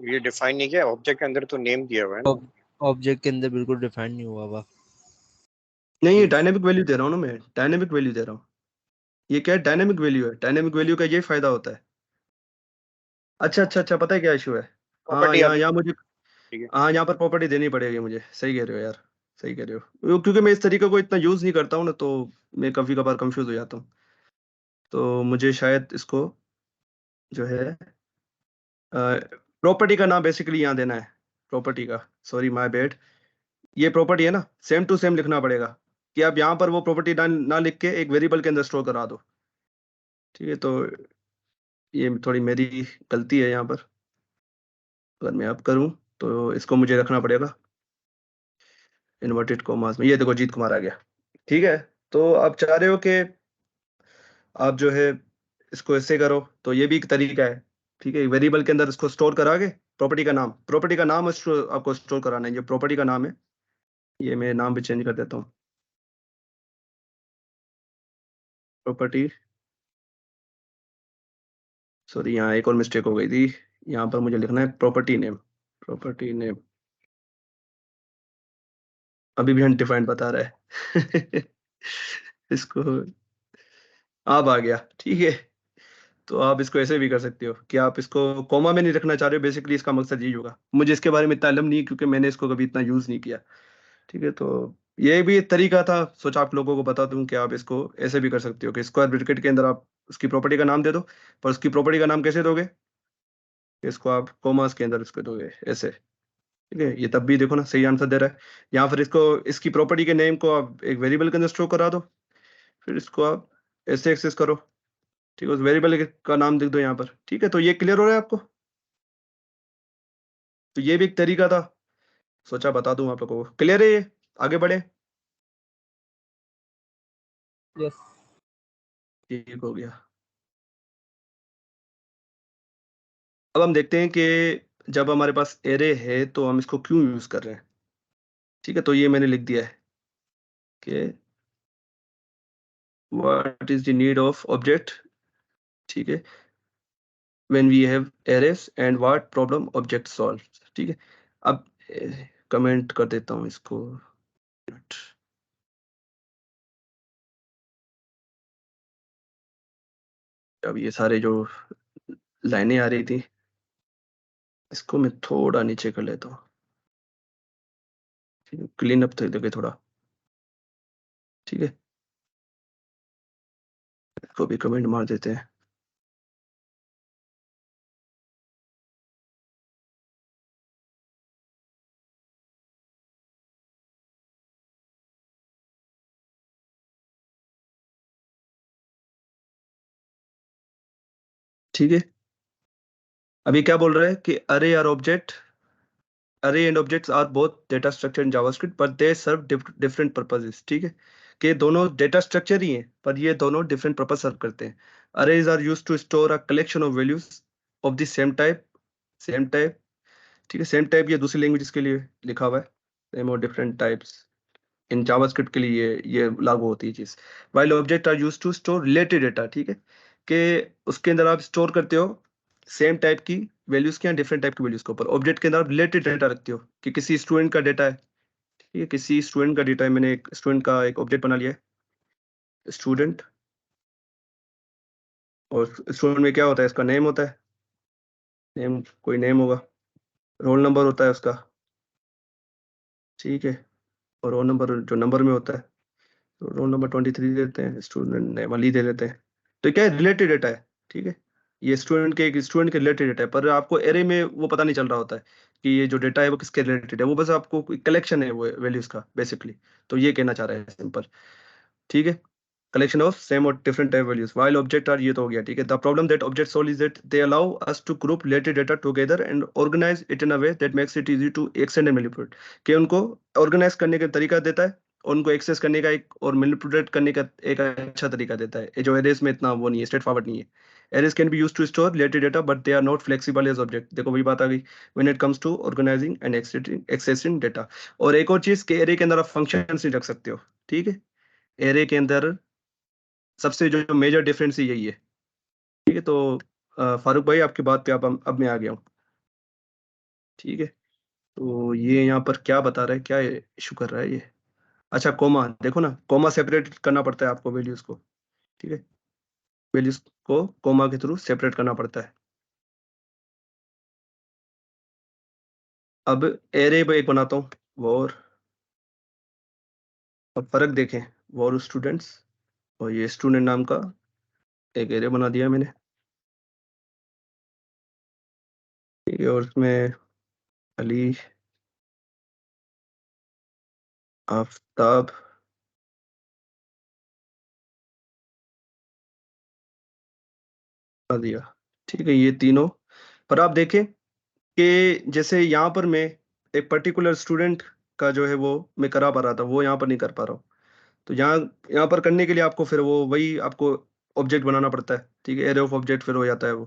S3: ये डिफाइन नहीं किया, ऑब्जेक्ट के अंदर तो नेम दिया हुआ है ना।
S6: ऑब्जेक्ट के अंदर बिल्कुल डिफाइन नहीं हुआ हुआ।
S1: नहीं, ये डायनेमिक वैल्यू दे रहा हूँ ना मैं, डायनेमिक वैल्यू दे रहा हूँ। ये क्या है, डायनेमिक वैल्यू है। डायनेमिक वैल्यू का ये फायदा होता है। अच्छा, पता है क्या इशू है? हाँ,
S3: प्रॉपर्टी
S1: यहाँ मुझे,
S3: ठीक है।
S1: हाँ, यहाँ पर प्रॉपर्टी देनी पड़ेगी मुझे। सही कह रहे हो यार, सही कह रहे हो। क्योंकि मैं इस तरीके को इतना यूज नहीं करता हूँ ना, तो मैं कभी कभार कंफ्यूज हो जाता हूँ। तो मुझे शायद इसको जो है प्रॉपर्टी का नाम बेसिकली यहाँ देना है। प्रॉपर्टी का, सॉरी माय बैड, ये प्रॉपर्टी है ना, सेम टू सेम लिखना पड़ेगा कि आप यहाँ पर वो प्रॉपर्टी ना लिख के एक वेरिएबल के अंदर स्टोर करा दो। ठीक है, तो ये थोड़ी मेरी गलती है यहाँ पर। अगर मैं अब करूँ तो इसको मुझे रखना पड़ेगा इन्वर्टेड कॉमास में। ये देखो, जीत कुमार आ गया। ठीक है, तो आप चाह रहे हो कि आप जो है इसको ऐसे करो, तो ये भी एक तरीका है। ठीक है, वेरिएबल के अंदर इसको स्टोर करा के प्रॉपर्टी का नाम आपको स्टोर कराना है। ये प्रॉपर्टी का नाम है, ये मैं नाम भी चेंज कर देता हूँ। प्रॉपर्टी, सॉरी यहाँ एक और मिस्टेक हो गई थी। यहाँ पर मुझे लिखना है प्रॉपर्टी नेम। प्रॉपर्टी नेम अभी भी अनडिफाइंड बता रहा है। इसको अब आ गया। ठीक है, तो आप इसको ऐसे भी कर सकते हो कि आप इसको कॉमा में नहीं रखना चाह रहे हो। बेसिकली इसका मकसद यही होगा। मुझे इसके बारे में इतना इल्म नहीं है, क्योंकि मैंने इसको कभी इतना यूज नहीं किया। ठीक है, तो ये भी एक तरीका था, सोचा आप लोगों को बता दूं कि आप इसको ऐसे भी कर सकते हो कि स्क्वायर ब्रैकेट के अंदर आप उसकी प्रॉपर्टी का नाम दे दो। पर उसकी प्रॉपर्टी का नाम कैसे दोगे? इसको आप कॉमास के अंदर इसको दोगे ऐसे। ठीक है, ये तब भी देखो ना सही आंसर दे रहा है। यहाँ पर इसको, इसकी प्रॉपर्टी के नेम को आप एक वेरिएबल के अंदर स्टोर करा दो, फिर इसको आप ऐसे एक्सेस करो। ठीक है, उस वेरिएबल का नाम लिख दो यहाँ पर। ठीक है, तो ये क्लियर हो रहा है आपको? तो ये भी एक तरीका था, सोचा बता दूं आप लोगों को। क्लियर है ये? आगे बढ़े?
S6: यस।
S1: ठीक हो गया। अब हम देखते हैं कि जब हमारे पास एरे है तो हम इसको क्यों यूज कर रहे हैं। ठीक है, तो ये मैंने लिख दिया है कि what is the need of object. ठीक है, when we have arrays and what problem object solve. ठीक है, अब कमेंट कर देता हूँ इसको। अब ये सारे जो लाइनें आ रही थी, इसको मैं थोड़ा नीचे कर लेता हूँ। क्लीन अप देखे थोड़ा। ठीक है, इसको भी कमेंट मार देते हैं। ठीक है, अभी क्या बोल रहा है कि array or object, array and objects are both data structure in JavaScript but they serve different purposes। ठीक है, कि दोनों डेटा स्ट्रक्चर ही हैं, पर ये दोनों डिफरेंट पर्पज सर्व करते हैं। arrays are used to store a collection of values of the same type। ठीक है, सेम टाइप ये दूसरी लैंग्वेजेस के लिए लिखा हुआ है, सेम और डिफरेंट टाइप्स। इन जावास्क्रिप्ट के लिए ये लागू होती है चीज। While object are used to store related data. ठीक है, कि उसके अंदर आप स्टोर करते हो सेम टाइप की वैल्यूज के या डिफरेंट टाइप की वैल्यूज के ऊपर। ऑब्जेक्ट के अंदर आप रिलेटेड डेटा रखते हो कि किसी स्टूडेंट का डेटा है। ठीक है, किसी स्टूडेंट का डेटा है। मैंने एक स्टूडेंट का एक ऑब्जेक्ट बना लिया है, स्टूडेंट। और स्टूडेंट में क्या होता है, इसका नेम होता है, नेम कोई नेम होगा, रोल नंबर होता है उसका। ठीक है, और रोल नंबर जो नंबर में होता है, तो रोल नंबर 23 देते हैं, स्टूडेंट नेम अली दे देते हैं। तो क्या है, रिलेटेड डेटा है। ठीक है, ये स्टूडेंट के रिलेटेड डेटा है, पर आपको एरे में वो पता नहीं चल रहा होता है कि ये जो डेटा है वो किसके रिलेटेड है। वो बस आपको कलेक्शन है वो वैल्यूज का बेसिकली। तो ये कहना चाह रहा है सिंपल। ठीक है, collection of same or different type values while object are ये तो हो गया। ठीक है, the problem that objects solve is that they allow us to group related data together and organize it in a way that makes it easy to extend and manipulate। कि उनको organize करने का तरीका देता है, उनको एक्सेस करने का एक और मैनिपुलेट करने का एक अच्छा तरीका देता है। ये जो एरेस में इतना वो नहीं है, स्ट्रेट फॉरवर्ड नहीं है। Arrays can be used to store related data but they are not flexible as object. देखो वही बात आ गई when it comes to organising and accessing data. और एक और चीज के एरे के अंदर आप फंक्शंस नहीं रख सकते हो। ठीक है, एरे के अंदर सबसे जो मेजर डिफरेंस यही है। ठीक है, तो फारूक भाई आपकी बात पे अब मैं आ गया हूँ। ठीक है, तो ये यहाँ पर क्या बता रहा है, क्या इशू कर रहा है ये? अच्छा, कोमा देखो ना, कोमा सेपरेट करना पड़ता है आपको वैल्यूज को। ठीक है, वैल्यूज को कोमा के थ्रू सेपरेट करना पड़ता है। अब एरे एक बनाता हूँ, वॉर। अब फर्क देखें, वॉर स्टूडेंट्स, और ये स्टूडेंट नाम का एक एरे बना दिया मैंने। ठीक है, और उसमें अली, आफ्ताब, बना दिया। ठीक है, ये तीनों। पर आप देखें कि जैसे यहाँ पर मैं एक पर्टिकुलर स्टूडेंट का जो है वो मैं करा पा रहा था, वो यहाँ पर नहीं कर पा रहा हूँ। तो यहाँ यहाँ पर करने के लिए आपको फिर वो वही आपको ऑब्जेक्ट बनाना पड़ता है। ठीक है, एरे ऑफ ऑब्जेक्ट फिर हो जाता है वो।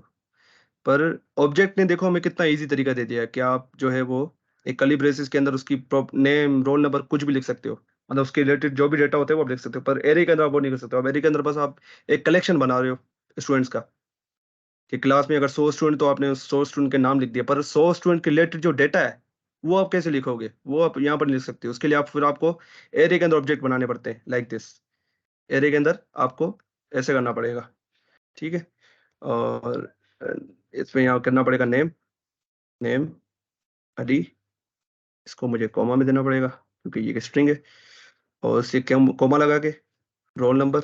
S1: पर ऑब्जेक्ट ने देखो हमें कितना इजी तरीका दे दिया है कि आप जो है वो एक कर्ली ब्रेसेस के अंदर उसकी नेम, रोल नंबर कुछ भी लिख सकते हो, मतलब उसके रिलेटेड जो भी डेटा होता है वो आप लिख सकते हो। पर एरे के अंदर आप वो नहीं कर सकते हो। अब एरे के अंदर बस आप एक कलेक्शन बना रहे हो स्टूडेंट्स का, कि क्लास में अगर 100 स्टूडेंट तो आपने 100 स्टूडेंट के नाम लिख दिया, पर 100 स्टूडेंट के रिलेटेड जो डेटा है वो आप कैसे लिखोगे, वो आप यहाँ पर नहीं लिख सकते। उसके लिए आप फिर आपको एरे के अंदर ऑब्जेक्ट बनाने पड़ते हैं, लाइक दिस। एरे के अंदर आपको ऐसे करना पड़ेगा। ठीक है, और इसमें यहाँ करना पड़ेगा नेम, नेम अली, इसको मुझे कॉमा में देना पड़ेगा क्योंकि ये स्ट्रिंग है, और इसे कॉमा लगा के रोल नंबर,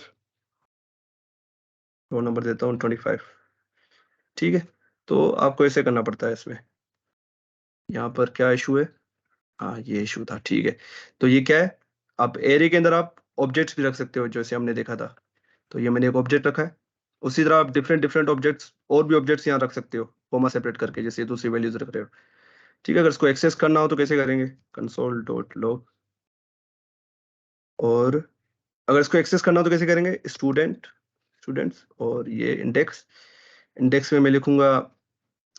S1: रोल नंबर देता हूँ 25। ठीक है, तो आपको ऐसे करना पड़ता है इसमें। यहाँ पर क्या इशू है? हाँ, ये इशू था। ठीक है, तो ये क्या है, आप एरे के अंदर आप ऑब्जेक्ट्स भी रख सकते हो जैसे हमने देखा था। तो ये मैंने एक ऑब्जेक्ट रखा है, उसी तरह आप डिफरेंट डिफरेंट ऑब्जेक्ट्स और भी ऑब्जेक्ट्स यहाँ रख सकते हो कॉमा सेपरेट करके, जैसे दूसरी वैल्यूज रख रहे हो। ठीक है, अगर इसको एक्सेस करना हो तो कैसे करेंगे, कंसोल डॉट लॉग। और अगर इसको एक्सेस करना हो तो कैसे करेंगे, स्टूडेंट्स, और ये इंडेक्स, इंडेक्स में मैं लिखूंगा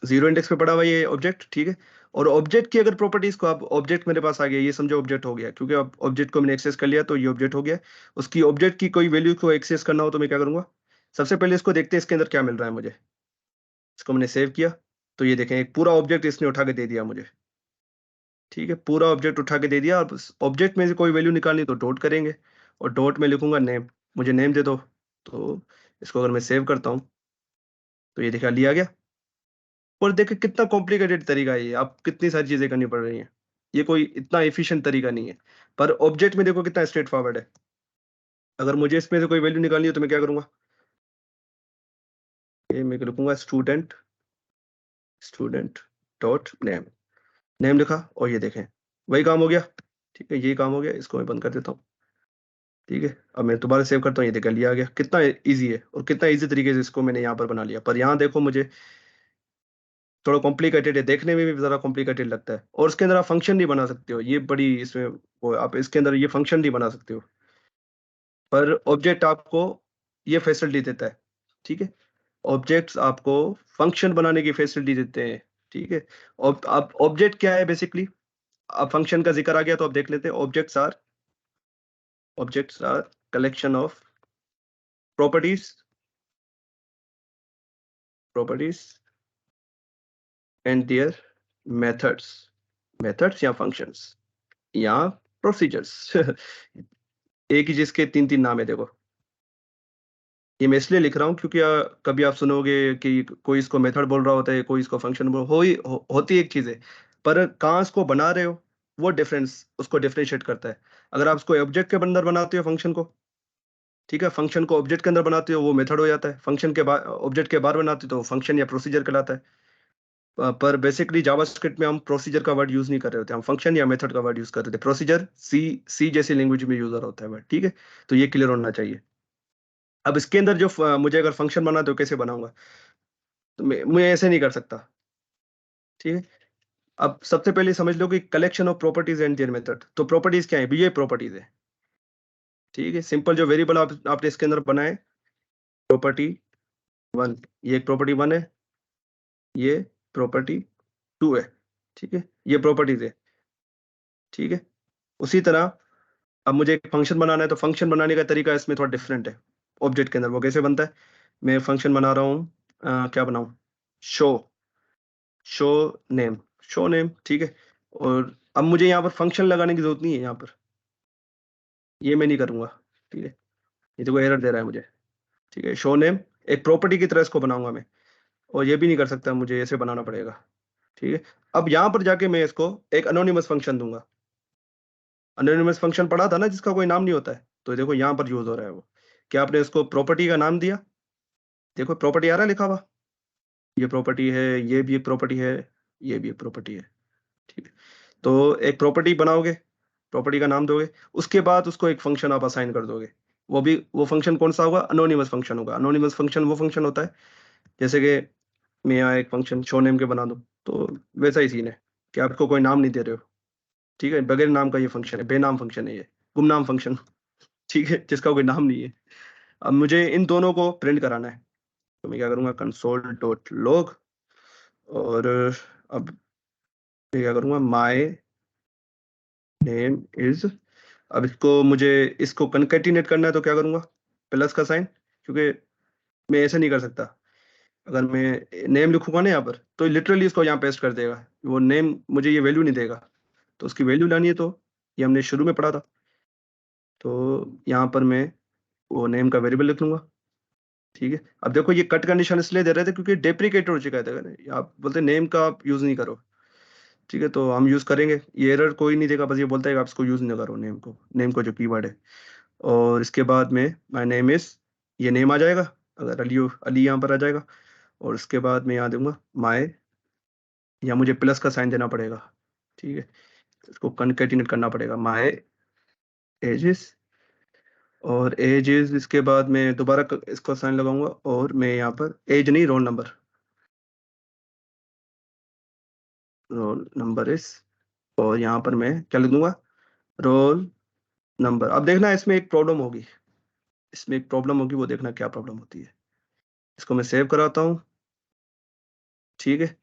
S1: 0 इंडेक्स पे पड़ा हुआ ये ऑब्जेक्ट। ठीक है, और ऑब्जेक्ट की अगर प्रॉपर्टीज को आप, ऑब्जेक्ट मेरे पास आ गया, ये समझो ऑब्जेक्ट हो गया, क्योंकि अब ऑब्जेक्ट को मैंने एक्सेस कर लिया तो ये ऑब्जेक्ट हो गया। उसकी ऑब्जेक्ट की कोई वैल्यू को एक्सेस करना हो तो मैं क्या करूंगा, सबसे पहले इसको देखते हैं इसके अंदर क्या मिल रहा है मुझे। इसको मैंने सेव किया, तो ये देखें एक पूरा ऑब्जेक्ट इसने उठा के दे दिया मुझे। ठीक है, पूरा ऑब्जेक्ट उठा के दे दिया। अब ऑब्जेक्ट में से कोई वैल्यू निकालनी तो डॉट करेंगे, और डॉट में लिखूंगा नेम, मुझे नेम दे दो। तो इसको अगर मैं सेव करता हूँ तो ये देखा लिया गया। और देखिए कितना कॉम्प्लिकेटेड तरीका है ये, आप कितनी सारी चीजें करनी पड़ रही हैं, ये कोई इतना एफिशिएंट तरीका नहीं है। पर ऑब्जेक्ट में देखो कितना स्ट्रेट फॉरवर्ड है। अगर मुझे इसमें से कोई वैल्यू निकालनी है तो मैं क्या करूंगा, ये मैं लिखूंगा student, student dot name, name लिखा, और ये देखें वही काम हो गया। ठीक है, ये काम हो गया, इसको मैं बंद कर देता हूँ। ठीक है, अब मैं दोबारा सेव करता हूँ, ये देखा लिया गया। कितना इजी है और कितना इजी तरीके से इसको मैंने यहाँ पर बना लिया। पर यहाँ देखो मुझे थोड़ा कॉम्प्लिकेटेड है, देखने में भी ज़रा कॉम्प्लिकेटेड लगता है। और इसके अंदर आप फंक्शन नहीं बना सकते हो, ये बड़ी इसमें वो, आप इसके अंदर ये फंक्शन नहीं बना सकते हो, पर ऑब्जेक्ट आपको ये फैसिलिटी देता है। ठीक है, ऑब्जेक्ट्स आपको फंक्शन बनाने की फैसिलिटी देते हैं। ठीक है, और आप ऑब्जेक्ट क्या है बेसिकली, अब फंक्शन का जिक्र आ गया तो आप देख लेते हैं। Objects are collection of properties and their methods या फंक्शंस या प्रोसीजर्स। एक ही चीज के तीन तीन नाम है देखो। ये मैं इसलिए लिख रहा हूँ क्योंकि कभी आप सुनोगे कि कोई इसको मेथड बोल रहा होता है, कोई इसको फंक्शन बोल, होती एक चीज है, पर कहाँ इसको बना रहे हो वो डिफरेंस उसको डिफरेंशिएट करता है। अगर आप इसको ऑब्जेक्ट के अंदर बनाते हो फंक्शन को, ठीक है, फंक्शन को ऑब्जेक्ट के अंदर बनाते हो वो मेथड हो जाता है, फंक्शन के बाद ऑब्जेक्ट के बाहर बनाते हो तो फंक्शन या प्रोसीजर कहलाता है। पर बेसिकली जावास्क्रिप्ट में हम प्रोसीजर का वर्ड यूज नहीं कर रहे होते, हम फंक्शन या मेथड का वर्ड यूज कर रहे थे। प्रोसीजर सी जैसी लैंग्वेज में यूजर होता है वर्ड। ठीक है, तो ये क्लियर होना चाहिए। अब इसके अंदर जो मुझे अगर फंक्शन बनाना तो कैसे बनाऊंगा, तो मैं ऐसे नहीं कर सकता। ठीक है, अब सबसे पहले समझ लो कि collection of properties and their method. तो प्रॉपर्टीज क्या है, भी ये प्रॉपर्टीज है। ठीक है, सिंपल जो वेरिएबल आपने इसके अंदर बनाए, प्रॉपर्टी 1, ये एक प्रॉपर्टी 1 है, ये प्रॉपर्टी 2 है। ठीक है, ये प्रॉपर्टीज है। ठीक है, उसी तरह अब मुझे एक फंक्शन बनाना है, तो फंक्शन बनाने का तरीका इसमें थोड़ा डिफरेंट है ऑब्जेक्ट के अंदर। वो कैसे बनता है, मैं फंक्शन बना रहा हूँ, क्या बनाऊं, शो नेम, ठीक है। और अब मुझे यहाँ पर फंक्शन लगाने की जरूरत नहीं है, यहाँ पर ये मैं नहीं करूंगा, ठीक है। ये देखो एरर दे रहा है मुझे, ठीक है। शो नेम एक प्रॉपर्टी की तरह इसको बनाऊंगा मैं, और ये भी नहीं कर सकता, मुझे ऐसे बनाना पड़ेगा, ठीक है। अब यहाँ पर जाके मैं इसको एक अनोनिमस फंक्शन दूंगा। अनोनिमस फंक्शन पढ़ा था ना, जिसका कोई नाम नहीं होता है, तो देखो यहाँ पर यूज हो रहा है वो। क्या आपने इसको प्रॉपर्टी का नाम दिया, देखो प्रॉपर्टी आ रहा है लिखा हुआ, ये प्रॉपर्टी है, ये भी एक प्रॉपर्टी है, ये भी एक प्रॉपर्टी है, ठीक है। तो एक प्रॉपर्टी बनाओगे, प्रॉपर्टी का नाम दोगे, उसके बाद उसको एक फंक्शन आप असाइन कर दोगे। वो फंक्शन कौन सा होगा, अनोनिमस फंक्शन होगा। अनोनिमस फंक्शन वो फंक्शन होता है जैसे कि मैं यहाँ एक फंक्शन शो नेम के बना दूं, तो वैसा ही सीन है कि आपको कोई नाम नहीं दे रहे हो, ठीक है। बगैर नाम का ये फंक्शन है, बेनाम फंक्शन है ये, गुमनाम फंक्शन, ठीक है, जिसका कोई नाम नहीं है। अब मुझे इन दोनों को प्रिंट कराना है, तो मैं क्या करूंगा, console.log, और अब मैं क्या करूंगा, माय नेम इज। अब इसको कंकैटिनेट करना है, तो क्या करूंगा, प्लस का साइन, क्योंकि मैं ऐसे नहीं कर सकता। अगर मैं नेम लिखूंगा ना यहाँ पर, तो लिटरली इसको यहाँ पेस्ट कर देगा, वो नेम मुझे ये वैल्यू नहीं देगा, तो उसकी वैल्यू लानी है, तो ये हमने शुरू में पढ़ा था। तो यहाँ पर मैं वो नेम का वेरिएबल लिख लूंगा, ठीक है। अब देखो ये कट का निशान इसलिए दे रहे थे क्योंकि डेप्रिकेटेड हो चुका है, आप बोलते नेम का आप यूज नहीं करो, ठीक है, तो हम यूज करेंगे। ये एरर कोई नहीं देगा, बस ये बोलता है कि आप इसको यूज नहीं करो, नेम को जो कीवर्ड है। और इसके बाद में माय नेम इज, ये नेम आ जाएगा, अगर अली यहाँ पर आ जाएगा, और उसके बाद मैं यहाँ दूंगा माय, या मुझे प्लस का साइन देना पड़ेगा, ठीक है। इसको कंकैटिनेट करना पड़ेगा, माय एजेस, और एजेस, इसके बाद मैं दोबारा इसको साइन लगाऊंगा, और मैं यहाँ पर एज नहीं, रोल नंबर इस, और यहाँ पर मैं क्या लिख दूंगा, रोल नंबर। अब देखना इसमें एक प्रॉब्लम होगी, वो देखना क्या प्रॉब्लम होती है। इसको मैं सेव कराता हूँ, ठीक है।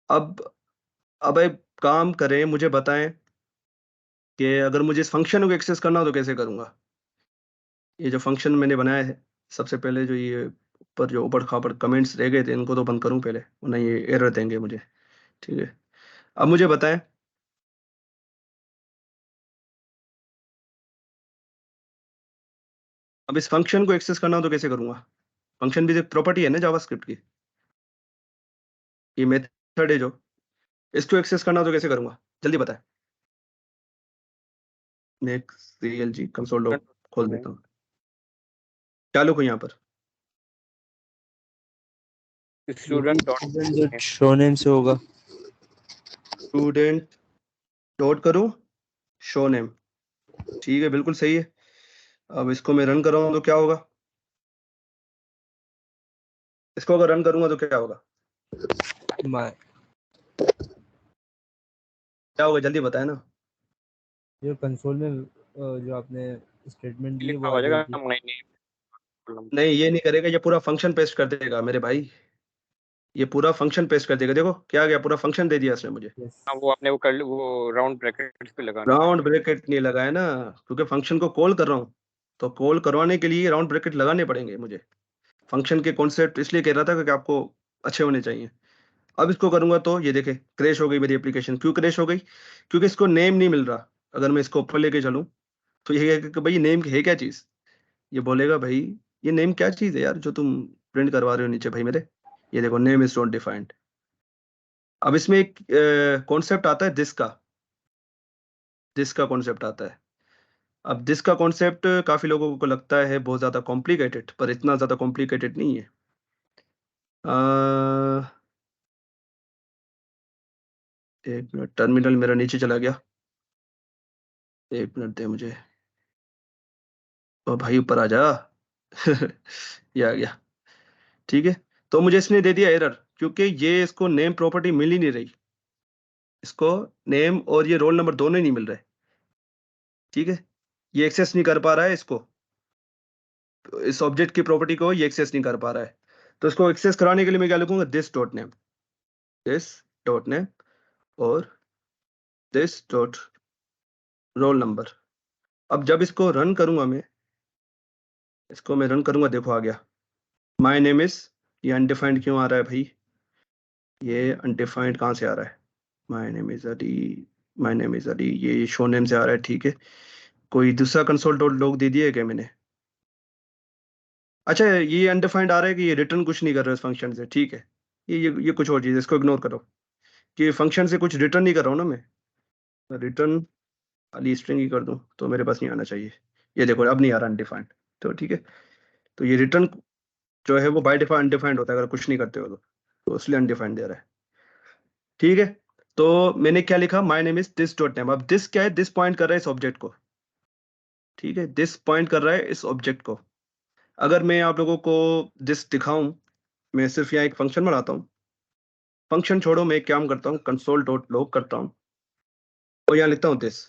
S1: अब एक काम करें, मुझे बताएं कि अगर मुझे इस फंक्शन को एक्सेस करना हो तो कैसे करूंगा। ये जो फंक्शन मैंने बनाया है, सबसे पहले जो ये ऊपर जो ऊपर खापड़ कमेंट्स रह गए थे, इनको तो बंद करूं पहले, वरना ये एरर देंगे मुझे, ठीक है। अब मुझे बताएं, अब इस फंक्शन को एक्सेस करना हो तो कैसे करूंगा। फंक्शन भी एक प्रॉपर्टी है ना जावास्क्रिप्ट की, ये मेथड है जो, इसको एक्सेस करना हो तो कैसे करूंगा, जल्दी बताएं। मैं CLG कंसोल लॉग खोल देता हूँ, क्या लिखूं यहाँ पर,
S3: स्टूडेंट डॉट
S6: शो नेम से होगा।
S1: स्टूडेंट डॉट करूं शो नेम, ठीक है, बिल्कुल सही है। अब इसको मैं रन कर रहा हूं तो क्या होगा, इसको अगर रन करूंगा तो क्या होगा,
S6: माय
S1: क्या होगा, जल्दी बताए ना।
S6: जो कंसोल में जो आपने स्टेटमेंट दिए
S3: लिखा
S6: वो
S3: हो
S6: आ
S3: जाएगा,
S6: जाएगी।
S1: नहीं, ये नहीं करेगा, ये पूरा फंक्शन पेस्ट कर देगा मेरे भाई, ये पूरा फंक्शन पेस्ट कर देगा। देखो क्या गया, पूरा फंक्शन दे दिया इसने मुझे।
S6: यस
S3: हाँ, वो आपने वो कर वो राउंड ब्रैकेट्स पे लगाना
S1: राउंड ब्रैकेट नहीं लगाया ना, क्योंकि फंक्शन को कॉल कर रहा हूँ, तो कॉल करवाने के लिए राउंड ब्रैकेट लगाने पड़ेंगे मुझे। फंक्शन के कॉन्सेप्ट इसलिए कह रहा था कि आपको अच्छे होने चाहिए। अब इसको करूंगा तो ये देखे क्रैश हो गई मेरी एप्लीकेशन। क्यों क्रैश हो गई, क्योंकि इसको नेम नहीं मिल रहा। अगर मैं इसको ऊपर लेके चलूं तो ये कहेगा कि भाई नेम है क्या चीज, ये बोलेगा भाई ये नेम क्या चीज है यार जो तुम प्रिंट करवा रहे हो नीचे भाई मेरे। ये देखो नेम इज नॉट डिफाइंड। अब इसमें एक कॉन्सेप्ट आता है दिस का कॉन्सेप्ट आता है। अब दिस का कॉन्सेप्ट काफी लोगों को लगता है बहुत ज्यादा कॉम्प्लिकेटेड, पर इतना ज्यादा कॉम्प्लिकेटेड नहीं है। एक मिनट, टर्मिनल मेरा नीचे चला गया, एक मिनट दे मुझे। ओ भाई ऊपर आ जा ये आ गया, ठीक है। तो मुझे इसने दे दिया एरर, क्योंकि ये इसको नेम प्रॉपर्टी मिल ही नहीं रही। इसको नेम और ये रोल नंबर दोनों ही नहीं मिल रहे, ठीक है। ये एक्सेस नहीं कर पा रहा है इसको, इस ऑब्जेक्ट की प्रॉपर्टी को ये एक्सेस नहीं कर पा रहा है। तो इसको एक्सेस कराने के लिए मैं क्या लिखूंगा, दिस डॉट नेम और दिस डॉट रोल नंबर। अब जब इसको रन करूंगा मैं, देखो आ गया माय नेम इज। ये अनडिफाइंड क्यों आ रहा है भाई, ये अनडिफाइंड कहाँ से आ रहा है? My name is Ali, my name is Ali, ये शो नेम से आ रहा है, ठीक है। कोई दूसरा कंसोल डॉट लॉग दे दिया है क्या मैंने? अच्छा, ये अनडिफाइंड आ रहा है कि ये रिटर्न कुछ नहीं कर रहा है इस फंक्शन से, ठीक है। ये कुछ और चीज़ है, इसको इग्नोर करो कि फंक्शन से कुछ रिटर्न नहीं कर रहा हूँ ना मैं। रिटर्न अली स्ट्रिंग ही कर दूं तो मेरे पास नहीं आना चाहिए। ये देखो अब नहीं आ रहा अनडिफाइंड, तो ठीक है। तो ये रिटर्न जो है वो बाय डिफॉल्ट अनडिफाइंड होता है अगर कुछ नहीं करते हो तो इसलिए अनडिफाइंड दे रहा है, ठीक है। तो मैंने क्या लिखा, my name is this dot name. अब दिस क्या है? दिस पॉइंट कर रहा है इस ऑब्जेक्ट को, ठीक है। दिस पॉइंट कर रहा है इस ऑब्जेक्ट को। अगर मैं आप लोगों को दिस दिखाऊं, मैं सिर्फ यहाँ एक फंक्शन बनाता हूँ। फंक्शन छोड़ो, मैं एक काम करता हूँ, कंसोल डॉट लॉग करता हूँ और यहाँ लिखता हूँ दिस,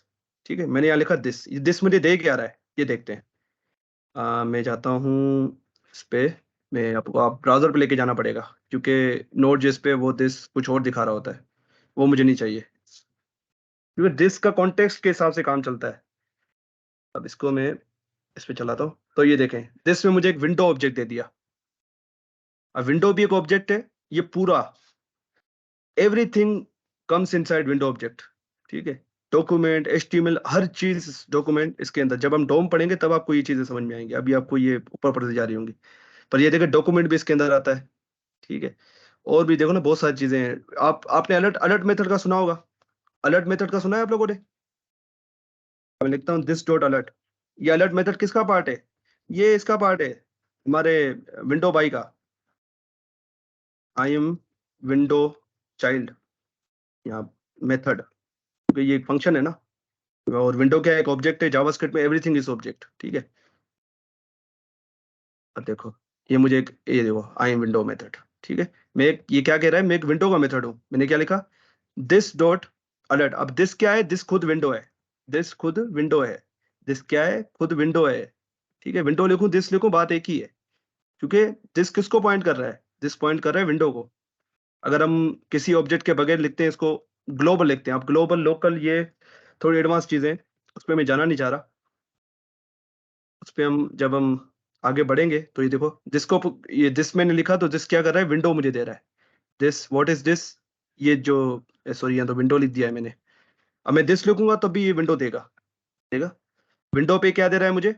S1: ठीक है। मैंने यहाँ लिखा दिस मुझे दे क्या रहा है ये देखते हैं। मैं जाता हूँ इस पे, मैं आपको आप ब्राउजर पे लेके जाना पड़ेगा क्योंकि नोट जिस पे वो दिस कुछ और दिखा रहा होता है, वो मुझे नहीं चाहिए क्योंकि दिस का कॉन्टेक्स्ट के हिसाब से काम चलता है। अब इसको मैं इस पे चलाता हूँ तो ये देखें, दिस में मुझे एक विंडो ऑब्जेक्ट दे दिया। अब विंडो भी एक ऑब्जेक्ट है, ये पूरा everything comes inside window object, ठीक है। डॉक्यूमेंट, HTML, हर चीज डॉक्यूमेंट इसके अंदर। जब हम डोम पढ़ेंगे तब आपको ये चीजें समझ में आएंगी, अभी आपको ये ऊपर पढ़ते जा रही होंगी। पर ये देखिए डॉक्यूमेंट भी इसके अंदर आता है, ठीक है। और भी देखो ना बहुत सारी चीजें हैं। आपने अलर्ट अलर्ट मेथड का सुना होगा। अलर्ट मेथड का सुना है आप लोगों ने? मैं लिखता हूँ दिस डॉट अलर्ट। ये अलर्ट मेथड किसका पार्ट है? ये इसका पार्ट है हमारे विंडो बाई का। आई एम विंडो चाइल्ड, यहाँ मेथड, क्योंकि ये एक फंक्शन है ना। और विंडो क्या है? एक ऑब्जेक्ट है। जावास्क्रिप्ट में एवरीथिंग इज ऑब्जेक्ट, ठीक है। अब देखो ये मुझे एक, ये देखो आई एम विंडो मेथड, ठीक है। ये क्या कह रहा है? मैं एक विंडो का मेथड हूँ। मैंने क्या लिखा? This dot alert. अब दिस क्या है? दिस खुद विंडो है। दिस खुद विंडो है। दिस क्या है? खुद विंडो है, ठीक है। विंडो लिखूं दिस लिखूं बात एक ही है, क्योंकि दिस किसको पॉइंट कर रहा है? दिस पॉइंट कर रहा है विंडो को। अगर हम किसी ऑब्जेक्ट के बगैर लिखते हैं इसको ग्लोबल लिखते हैं। अब ग्लोबल, लोकल, ये थोड़ी एडवांस चीजें, उस पर मैं जाना नहीं चाह रहा। उस पर हम जब हम आगे बढ़ेंगे तो ये देखो जिसको ये दिस मैंने लिखा तो दिस क्या कर रहा है? विंडो मुझे दे रहा है। This what is this? ये जो, सॉरी यहाँ तो विंडो लिख दिया है मैंने। अब मैं दिस लिखूंगा तब भी ये विंडो देगा देगा। विंडो पे क्या दे रहा है मुझे?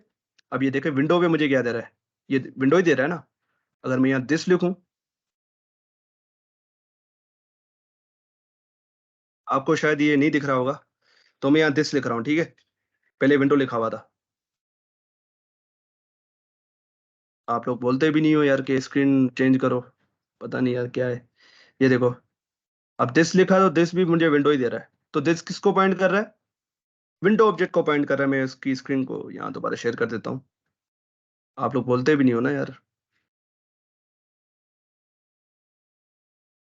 S1: अब ये देखे विंडो पे मुझे क्या दे रहा है? ये विंडो ही दे रहा है ना। अगर मैं यहाँ दिस लिखूं, आपको शायद ये नहीं दिख रहा होगा, तो मैं यहाँ दिस लिख रहा हूँ, ठीक है। पहले विंडो लिखा हुआ था। आप लोग बोलते भी नहीं हो यार कि स्क्रीन चेंज करो, पता नहीं यार क्या है। ये देखो अब दिस लिखा तो दिस भी मुझे विंडो ही दे रहा है। तो दिस किसको पॉइंट कर रहा है? विंडो ऑब्जेक्ट को पॉइंट कर रहा है। मैं इसकी स्क्रीन को यहाँ दोबारा शेयर कर देता हूँ। आप लोग बोलते भी नहीं हो ना यार।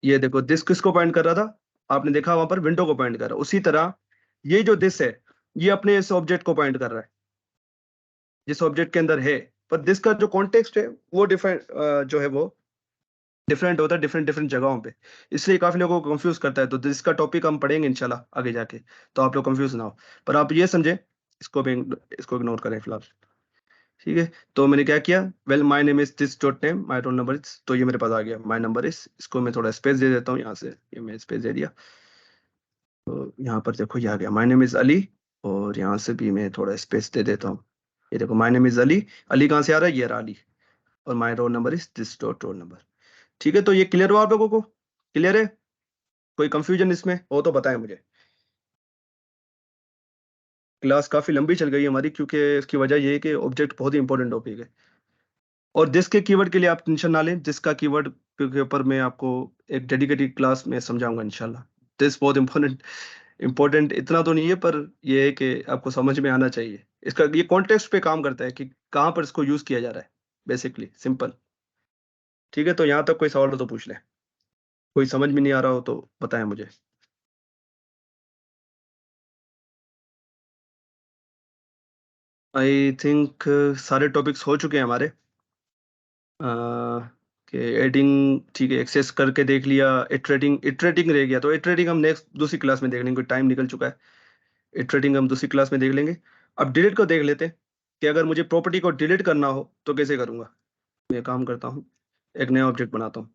S1: ये देखो दिस किसको पॉइंट कर रहा था? आपने देखा वहां पर विंडो को पॉइंट कर रहा है। उसी तरह ये जो दिस है, ये अपने इस ऑब्जेक्ट को पॉइंट कर रहा है जिस ऑब्जेक्ट के अंदर है। पर दिस का जो कॉन्टेक्स्ट है वो डिफरेंट, जो है वो डिफरेंट होता है डिफरेंट डिफरेंट जगहों पे। इसलिए काफी लोगों को कंफ्यूज करता है। तो दिस का टॉपिक हम पढ़ेंगे इंशाल्लाह आगे जाके, तो आप लोग कंफ्यूज ना हो। पर आप ये समझे, इसको भी, इसको इग्नोर करें फिलहाल, ठीक है। तो मैंने क्या किया? Well my name is this dot name, my roll number is, तो ये मेरे पास आ गया माय नंबर इज। इसको मैं थोड़ा स्पेस दे देता हूँ यहाँ से, ये मैं स्पेस दे दिया तो यहाँ पर देखो ये आ गया माय नेम इज अली। और यहाँ से भी मैं थोड़ा स्पेस दे देता हूँ। ये देखो my name is Ali. Ali कहाँ से आ रहा है? ये रहा अली। और my roll number is this dot roll number, ठीक है। तो ये क्लियर हुआ आप लोगों को? क्लियर है? कोई कंफ्यूजन इसमें हो तो बताएं मुझे। क्लास काफी लंबी चल गई हमारी क्योंकि इसकी वजह ये है कि ऑब्जेक्ट बहुत ही इंपॉर्टेंट टॉपिक है। और दिस के कीवर्ड के लिए आप टेंशन ना लें। दिस का कीवर्ड के ऊपर मैं आपको एक डेडिकेटेड क्लास में समझाऊंगा इंशाल्लाह। दिस बहुत इंपॉर्टेंट, इंपॉर्टेंट इतना तो नहीं है, पर ये है कि आपको समझ में आना चाहिए। इसका ये कॉन्टेक्स्ट पे काम करता है कि कहाँ पर इसको यूज किया जा रहा है, बेसिकली सिंपल, ठीक है। तो यहाँ तक कोई सवाल हो तो पूछ लें। कोई समझ में नहीं आ रहा हो तो बताएं मुझे। आई थिंक सारे टॉपिक्स हो चुके हैं हमारे। कि एडिंग, ठीक है, एक्सेस करके देख लिया। इटरेटिंग, इटरेटिंग रह गया तो इटरेटिंग हम नेक्स्ट दूसरी क्लास में देख लेंगे, टाइम निकल चुका है। इटरेटिंग हम दूसरी क्लास में देख लेंगे। अब डिलीट को देख लेते हैं कि अगर मुझे प्रॉपर्टी को डिलीट करना हो तो कैसे करूंगा। मैं काम करता हूँ, एक नया ऑब्जेक्ट बनाता हूँ।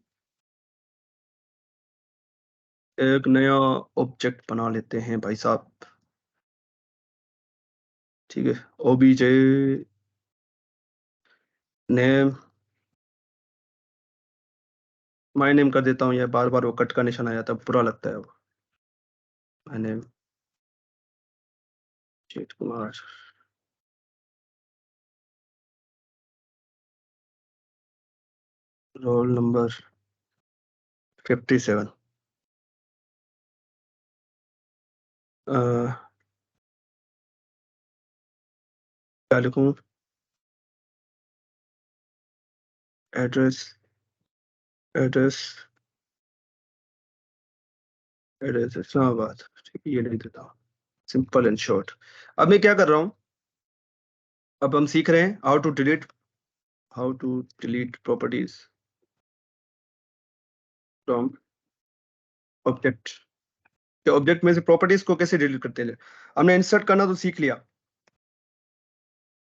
S1: एक नया ऑब्जेक्ट बना लेते हैं भाई साहब। ठीक है, ओबीजे नेम, माय नेम कर देता हूँ। यार बार बार वो कट का निशान आ जाता है, बुरा लगता है वो। My name Jeet Kumar, roll number 57। क्या लिखूं? Address address address Islamabad. ठीक है, ये लिख देता हूँ, सिंपल एंड शॉर्ट। अब मैं क्या कर रहा हूँ, अब हम सीख रहे हैं how to delete properties from object. Object में से प्रॉपर्टीज को कैसे डिलीट करते हैं। हमने इंसर्ट करना तो सीख लिया,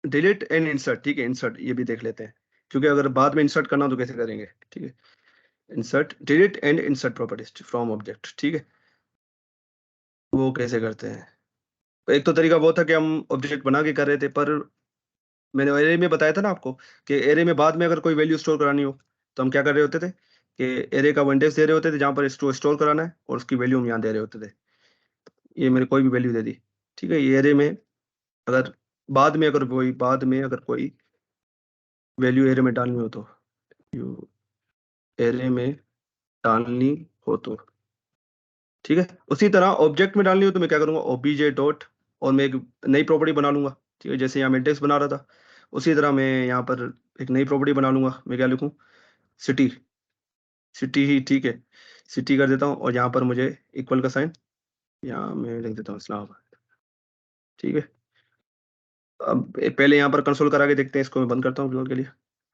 S1: डिलीट एंड इंसर्ट। ठीक है, इंसर्ट ये भी देख लेते हैं, क्योंकि अगर बाद में इंसर्ट करना तो कैसे करेंगे। ठीक है, insert, delete and insert properties from object. ठीक है, वो कैसे करते हैं। एक तो तरीका वो था कि हम ऑब्जेक्ट बना के कर रहे थे, पर मैंने एरे में बताया था ना आपको कि एरे में बाद में अगर कोई वैल्यू स्टोर करानी हो तो हम क्या कर रहे होते थे कि एरे का वो इंडेक्स दे रहे होते थे जहां पर स्टोर कराना है, और उसकी वैल्यू हम यहाँ दे रहे होते थे। ये मैंने कोई भी वैल्यू दे दी। ठीक है, ये एरे में अगर बाद में अगर कोई वैल्यू एरे में डालनी हो तो एरे में डालनी हो तो ठीक है। उसी तरह ऑब्जेक्ट में डालनी हो तो मैं क्या करूंगा, ओबीजे डॉट, और मैं एक नई प्रॉपर्टी बना लूंगा। ठीक है, जैसे यहाँ मैं इंडेक्स बना रहा था, उसी तरह मैं यहाँ पर एक नई प्रॉपर्टी बना लूंगा। मैं क्या लिखूं, सिटी, सिटी ही। ठीक है, सिटी कर देता हूँ, और यहाँ पर मुझे इक्वल का साइन यहाँ मैं लिख देता हूँ इस्लामाबाद। ठीक है, अब पहले यहाँ पर कंसोल करा के देखते हैं। इसको मैं बंद करता हूँ फिलहाल के लिए,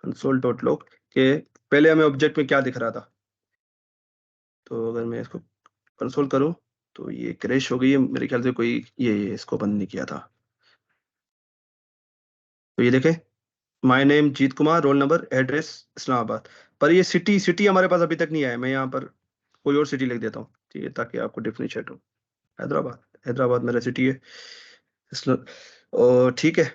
S1: कंसोल डॉट लॉग के पहले हमें ऑब्जेक्ट में क्या दिख रहा था। तो अगर मैं इसको कंसोल करूं तो ये क्रैश हो गई है मेरे ख्याल से, कोई ये इसको बंद नहीं किया था। तो ये देखें, my name Jeet Kumar, roll number, address Islamabad. पर ये सिटी सिटी हमारे पास अभी तक नहीं आया। मैं यहाँ पर कोई और सिटी लिख देता हूँ, ठीक है, ताकि आपको डिफरेंशिएट हो। हैदराबाद, हैदराबाद मेरा सिटी है। और ठीक है,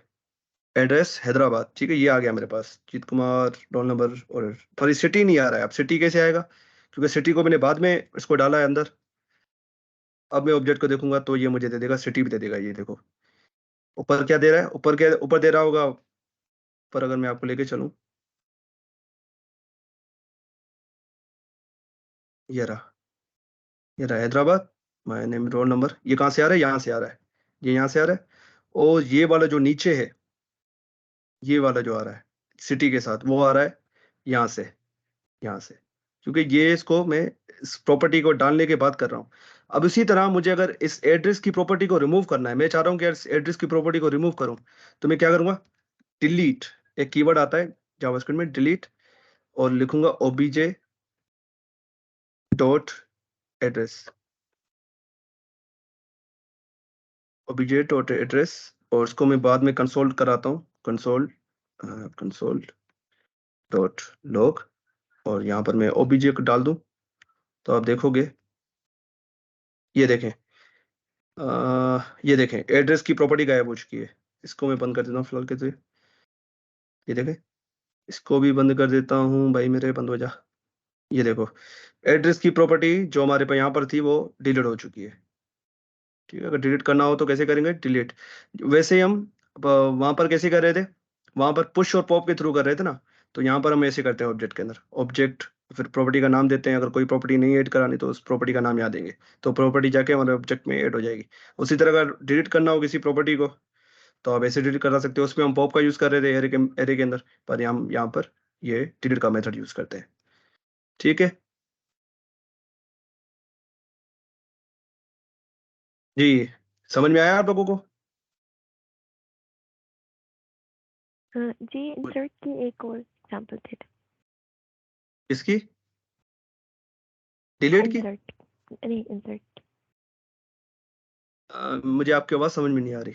S1: एड्रेस हैदराबाद। ठीक है, ये आ गया मेरे पास, जीत कुमार, रोल नंबर। और पर ये सिटी नहीं आ रहा है। अब सिटी कैसे आएगा, क्योंकि सिटी को मैंने बाद में इसको डाला है अंदर। अब मैं ऑब्जेक्ट को देखूंगा तो ये मुझे दे देगा, सिटी भी दे देगा। ये देखो ऊपर क्या दे रहा है, ऊपर क्या ऊपर दे रहा होगा। पर अगर मैं आपको लेके चलूं, ये रहा, ये रहा Hyderabad, my name, roll number. ये कहाँ से आ रहा है, यहाँ से आ रहा है, ये यहाँ से आ रहा है। और ये वाला जो नीचे है, ये वाला जो आ रहा है सिटी के साथ, वो आ रहा है यहाँ से, यहाँ से, क्योंकि ये इसको मैं इस प्रॉपर्टी को डालने के बाद कर रहा हूँ। अब इसी तरह मुझे अगर इस एड्रेस की प्रॉपर्टी को रिमूव करना है, मैं चाह रहा हूँ कि इस एड्रेस की प्रॉपर्टी को रिमूव करूँ, तो मैं क्या करूंगा, डिलीट, एक कीवर्ड आता है जावास्क्रिप्ट में, डिलीट, और लिखूंगा OBJ dot address, OBJ dot address. और उसको मैं बाद में कंसोल कराता हूँ, कंसोल डॉट लॉग, और यहाँ पर मैं ओबीजे को डाल दूं तो आप देखोगे, ये देखें, ये देखें एड्रेस की प्रॉपर्टी गायब हो चुकी है। इसको मैं बंद कर देता हूँ फिलहाल के लिए। ये देखें, इसको भी बंद कर देता हूँ भाई मेरे, बंद हो जा। ये देखो, एड्रेस की प्रॉपर्टी जो हमारे पास यहाँ पर थी वो डिलीट हो चुकी है। ठीक है, अगर डिलीट करना हो तो कैसे करेंगे, डिलीट। वैसे हम वहां पर कैसे कर रहे थे, वहां पर पुश और पॉप के थ्रू कर रहे थे ना, तो यहाँ पर हम ऐसे करते हैं ऑब्जेक्ट के अंदर, ऑब्जेक्ट, फिर प्रॉपर्टी का नाम देते हैं। अगर कोई प्रॉपर्टी नहीं ऐड करानी तो उस प्रॉपर्टी का नाम यहाँ देंगे, तो प्रॉपर्टी जाके हमारे ऑब्जेक्ट में ऐड हो जाएगी। उसी तरह अगर डिलीट करना हो किसी प्रॉपर्टी को तो आप ऐसे डिलीट करा सकते हो। उसमें हम पॉप का यूज कर रहे थे एरे के अंदर, पर हम यहाँ पर ये डिलीट का मेथड यूज करते हैं। ठीक है जी, समझ में आया आप लोगों को।
S7: जी इंसर्ट की एक और एग्जांपल दे दो।
S1: इसकी डिलीट की,
S7: इंसर्ट नहीं, इंसर्ट
S1: मुझे आपकी आवाज समझ में नहीं आ रही।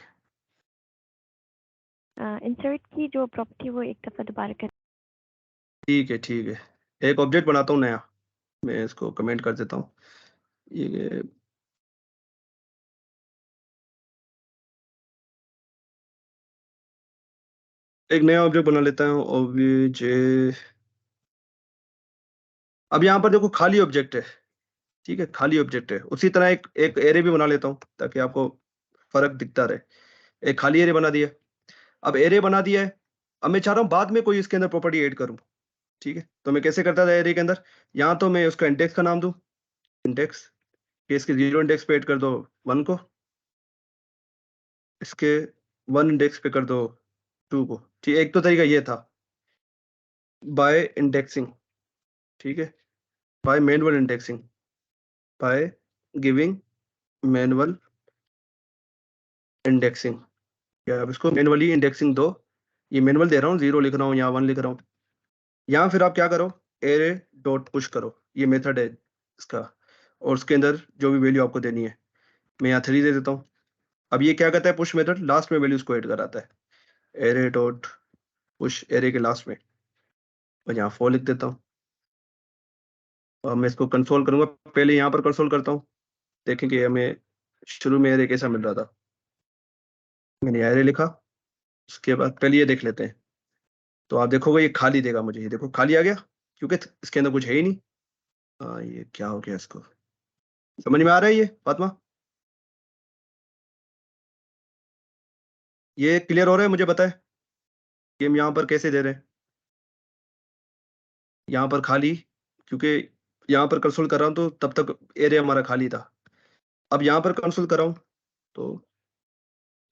S7: इंसर्ट की जो प्रॉपर्टी वो एक दफा दोबारा कर।
S1: ठीक है, ठीक है, एक ऑब्जेक्ट बनाता हूँ नया, मैं इसको कमेंट कर देता हूँ। ये एक नया ऑब्जेक्ट बना लेता हूँ ऑब्जेक्ट। अब यहाँ पर देखो खाली ऑब्जेक्ट है, ठीक है, खाली ऑब्जेक्ट है। उसी तरह एक एक एरे भी बना लेता हूँ ताकि आपको फर्क दिखता रहे। एक खाली एरे बना दिया। अब एरे बना दिया है, अब मैं चाह रहा हूँ बाद में कोई इसके अंदर प्रॉपर्टी ऐड करूँ, ठीक है। तो मैं कैसे करता था एरे के अंदर, यहाँ तो मैं उसका इंडेक्स का नाम दूँ, इंडेक्स के, इसके 0 इंडेक्स पे ऐड कर दो 1 को, इसके 1 इंडेक्स पे कर दो 2 को, ठीक है। एक तो तरीका ये था बाय इंडेक्सिंग, ठीक है, bye manual indexing, by giving manual indexing, या आप इसको मैनुअली इंडेक्सिंग दो। ये मैनुअल दे रहा हूँ, 0 लिख रहा हूँ, यहाँ 1 लिख रहा हूँ। यहाँ फिर आप क्या करो, एरे डॉट पुश करो, ये मेथड है इसका, और उसके अंदर जो भी वैल्यू आपको देनी है, मैं यहाँ 3 दे देता हूँ। अब ये क्या करता है, पुश मेथड लास्ट में वैल्यूज को ऐड कराता है, एरे डॉट पुश एरे के लास्ट में, और यहाँ 4 लिख देता हूँ। अब मैं इसको कंसोल करूंगा, पहले यहाँ पर कंसोल करता हूँ, देखेंगे हमें शुरू में एरे कैसा मिल रहा था। मैंने एरे लिखा, उसके बाद पहले ये देख लेते हैं, तो आप देखोगे ये खाली देगा मुझे, ये देखो खाली आ गया, क्योंकि इसके अंदर कुछ है ही नहीं। ये क्या हो गया, इसको समझ में आ रहा है ये फातिमा? ये क्लियर हो रहा है, मुझे बताए कि हम यहाँ पर कैसे दे रहे हैं। यहाँ पर खाली, क्योंकि यहाँ पर कंसोल कर रहा हूँ तो तब तक एरे हमारा खाली था। अब यहाँ पर कंसोल कर रहा हूँ तो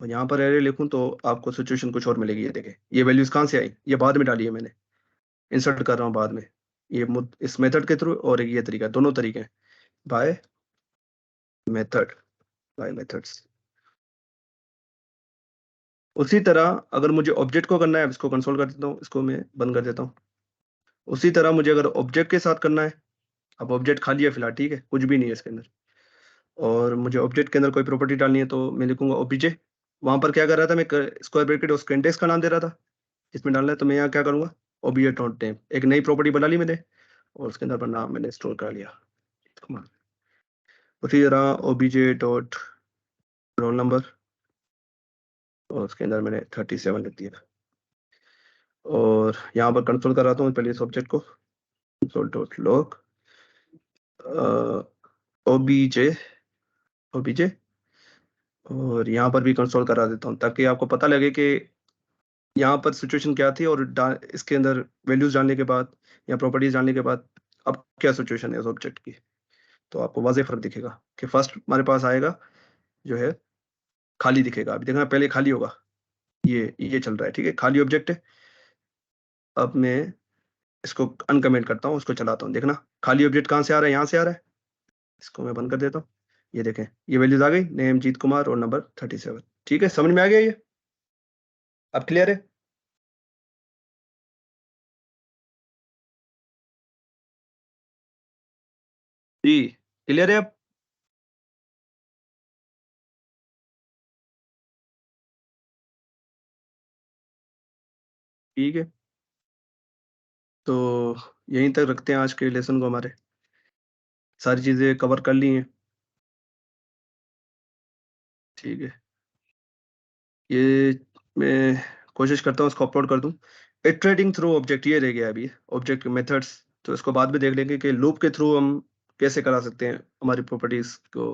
S1: यहाँ पर एरे लिखूं तो आपको सिचुएशन कुछ और मिलेगी। ये देखें, ये वैल्यूज कहाँ से आई, ये बाद में डाली है मैंने, इंसर्ट कर रहा हूँ बाद में, ये इस मेथड के थ्रू, और ये तरीका, दोनों तरीके हैं, बाय मेथड, बाय मेथड्स। उसी तरह अगर मुझे ऑब्जेक्ट को करना है, इसको कंसोल कर देता हूँ, इसको मैं बंद कर देता हूँ। उसी तरह मुझे अगर ऑब्जेक्ट के साथ करना है, अब ऑब्जेक्ट खाली है फिलहाल, ठीक है, कुछ भी नहीं है इसके अंदर, और मुझे ऑब्जेक्ट के अंदर कोई प्रॉपर्टी डालनी है, तो मैं लिखूंगा ओबीजे। वहां पर क्या कर रहा था मैं, स्क्वायर ब्रैकेट उसके इंडेक्स का नाम दे रहा था, इसमें डालना है, तो मैं यहाँ क्या करूंगा, ओबीजे डॉट नेम, एक नई प्रॉपर्टी बना ली मैंने, और उसके अंदर पर नाम मैंने स्टोर कर लिया। उसी तरह ओबीजे डॉट रोल नंबर, और उसके अंदर मैंने 37 लिख दिया, और यहाँ पर कंसोल कर रहा हूँ पहले इस ऑब्जेक्ट को, कंसोल डॉट लॉग ओबीजे, और यहाँ पर भी कंसोल करा देता हूँ ताकि आपको पता लगे कि यहाँ पर सिचुएशन क्या थी, और इसके अंदर वैल्यूज डालने के बाद या प्रॉपर्टीज डालने के बाद अब क्या सिचुएशन है उस ऑब्जेक्ट की। तो आपको वाज़ेह फर्क दिखेगा कि फर्स्ट हमारे पास आएगा जो है खाली दिखेगा, अभी देखना पहले खाली होगा, ये चल रहा है, ठीक है, खाली ऑब्जेक्ट है। अब मैं इसको अनकमेंट करता हूँ, उसको चलाता हूँ, देखना खाली ऑब्जेक्ट कहाँ से आ रहा है, यहाँ से आ रहा है। इसको मैं बंद कर देता हूँ, ये देखें ये वैल्यूज आ गई, नेम जीत कुमार और नंबर 37, ठीक है, समझ में आ गया ये, अब क्लियर है? जी क्लियर है अब? ठीक है, तो यहीं तक रखते हैं आज के लेसन को, हमारे सारी चीज़ें कवर कर ली हैं, ठीक है। ये मैं कोशिश करता हूँ इसको अपलोड कर दूँ। इटरेटिंग थ्रू ऑब्जेक्ट ये रह गया अभी, ऑब्जेक्ट मेथड्स, तो इसको बाद में देख लेंगे कि लूप के थ्रू हम कैसे करा सकते हैं हमारी प्रॉपर्टीज को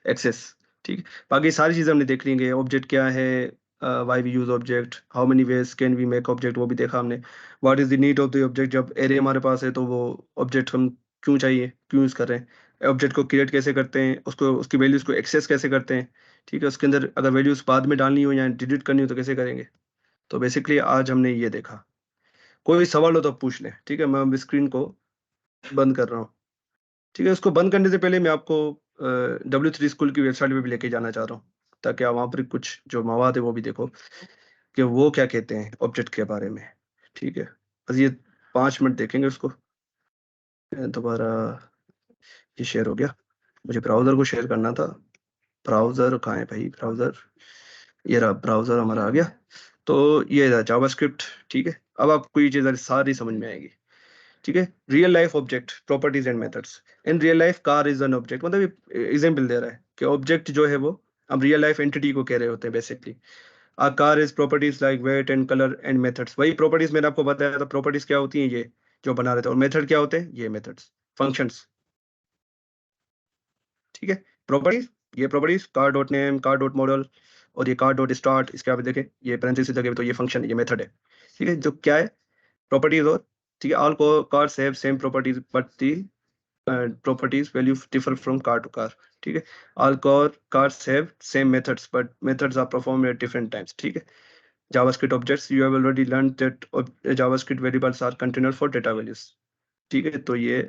S1: एक्सेस, ठीक है। बाकी सारी चीज़ें हमने देख लेंगे, ऑब्जेक्ट क्या है, why we use object, how many ways can we make object, वो भी देखा हमने। What is the need of the object, जब एरे हमारे पास है तो वो ऑब्जेक्ट हम क्यों चाहिए, क्यों यूज़ कर रहे हैं, ऑब्जेक्ट को क्रिएट कैसे करते हैं, उसको उसकी वैल्यूज को एक्सेस कैसे करते हैं, ठीक है। उसके अंदर अगर वैल्यूज बाद में डालनी हो या डिलीट करनी हो तो कैसे करेंगे। तो बेसिकली आज हमने ये देखा, कोई सवाल हो तो पूछ लें, ठीक है। मैं अब स्क्रीन को बंद कर रहा हूँ, ठीक है। उसको बंद करने से पहले मैं आपको W3 स्कूल की वेबसाइट पे भी लेके जाना चाह रहा हूँ, ताकि आप वहाँ पर कुछ जो मवाद है वो भी देखो कि वो क्या कहते हैं ऑब्जेक्ट के बारे में, ठीक है। बस ये 5 मिनट देखेंगे उसको। दोबारा ये शेयर हो गया, मुझे ब्राउज़र को शेयर करना था, ब्राउज़र कहाँ है भाई, ब्राउज़र, ये रहा ब्राउज़र हमारा आ गया। तो ये रहा जावास्क्रिप्ट, ठीक है। अब आपको ये चीज़ सारी समझ में आएगी। ठीक है। Real life object properties and methods. In real life car is an object, मतलब एग्जाम्पल दे रहा है कि ऑब्जेक्ट जो है वो हम रियल लाइफ एंटिटी को कह रहे होते हैं basically. A car is properties like weight and colour and methods. वही प्रॉपर्टीज मैंने आपको बताया था, प्रॉपर्टीज क्या होती हैं ये जो बना रहे थे, और मेथड क्या होते हैं ये मेथड्स फंक्शंस। ठीक है। प्रॉपर्टीज, ये properties car dot name, car dot model, और ये कार डॉट स्टार्ट, इसके आप देखें ये पैरेंथेसिस लगे तो ये फंक्शन, ये मेथड है। ठीक है, जो क्या है प्रॉपर्टीज। और ठीक है, all cars have same properties but the properties value differ from car to car। ठीक है, all cars have same methods but methods are performed at different times। ठीक है, JavaScript objects, you have already learned that JavaScript variables are container for data values। ठीक है, तो ये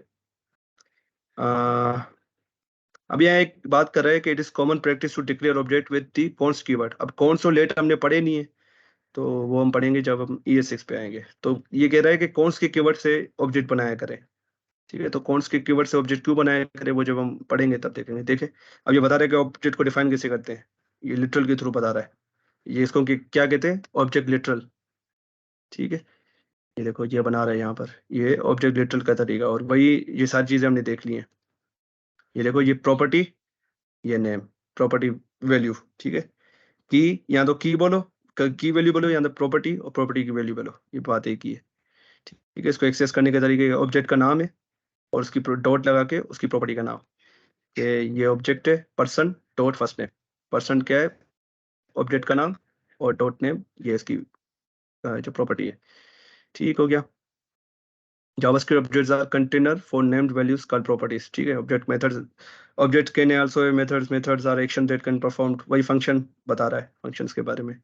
S1: अब यहाँ एक बात कर रहे हैं कि it is common practice to declare object with the const keyword. अब कॉन्स्ट और लेट हमने पढ़े नहीं है, तो वो हम पढ़ेंगे जब हम ES6 पे आएंगे। तो ये कह रहा है कि कॉन्स्ट के कीवर्ड से ऑब्जेक्ट बनाया करें। ठीक है, तो कॉन्स्ट के कीवर्ड से ऑब्जेक्ट क्यों बनाया करें वो जब हम पढ़ेंगे तब देखेंगे। देखें, अब ये बता रहे हैं कि ऑब्जेक्ट को डिफाइन कैसे करते हैं, ये लिटरल के थ्रू बता रहा है। ये इसको क्या कहते हैं, ऑब्जेक्ट लिटरल। ठीक है, ये देखो ये बना रहा है यहाँ पर, ये ऑब्जेक्ट लिटरल का तरीका, और वही ये सारी चीजें हमने देख ली हैं। ये देखो ये प्रॉपर्टी, ये नेम, प्रॉपर्टी वैल्यू। ठीक है, की या तो की बोलो, की वैल्यू बोलो, या तो प्रॉपर्टी और प्रॉपर्टी की वैल्यू बोलो, ये बात एक ही है। ठीक है, इसको एक्सेस करने के तरीके ऑब्जेक्ट का नाम है और उसकी डॉट लगा के उसकी प्रॉपर्टी का नाम, कि ये ऑब्जेक्ट है person dot first name. Person क्या है, ऑब्जेक्ट का नाम, और डॉट नेम ये इसकी जो प्रॉपर्टी है। ठीक हो गया। JavaScript objects are container for named values called properties। ठीक है, object methods, object can also methods, methods are action that can perform, वही फंक्शन बता रहा है फंक्शंस के बारे में।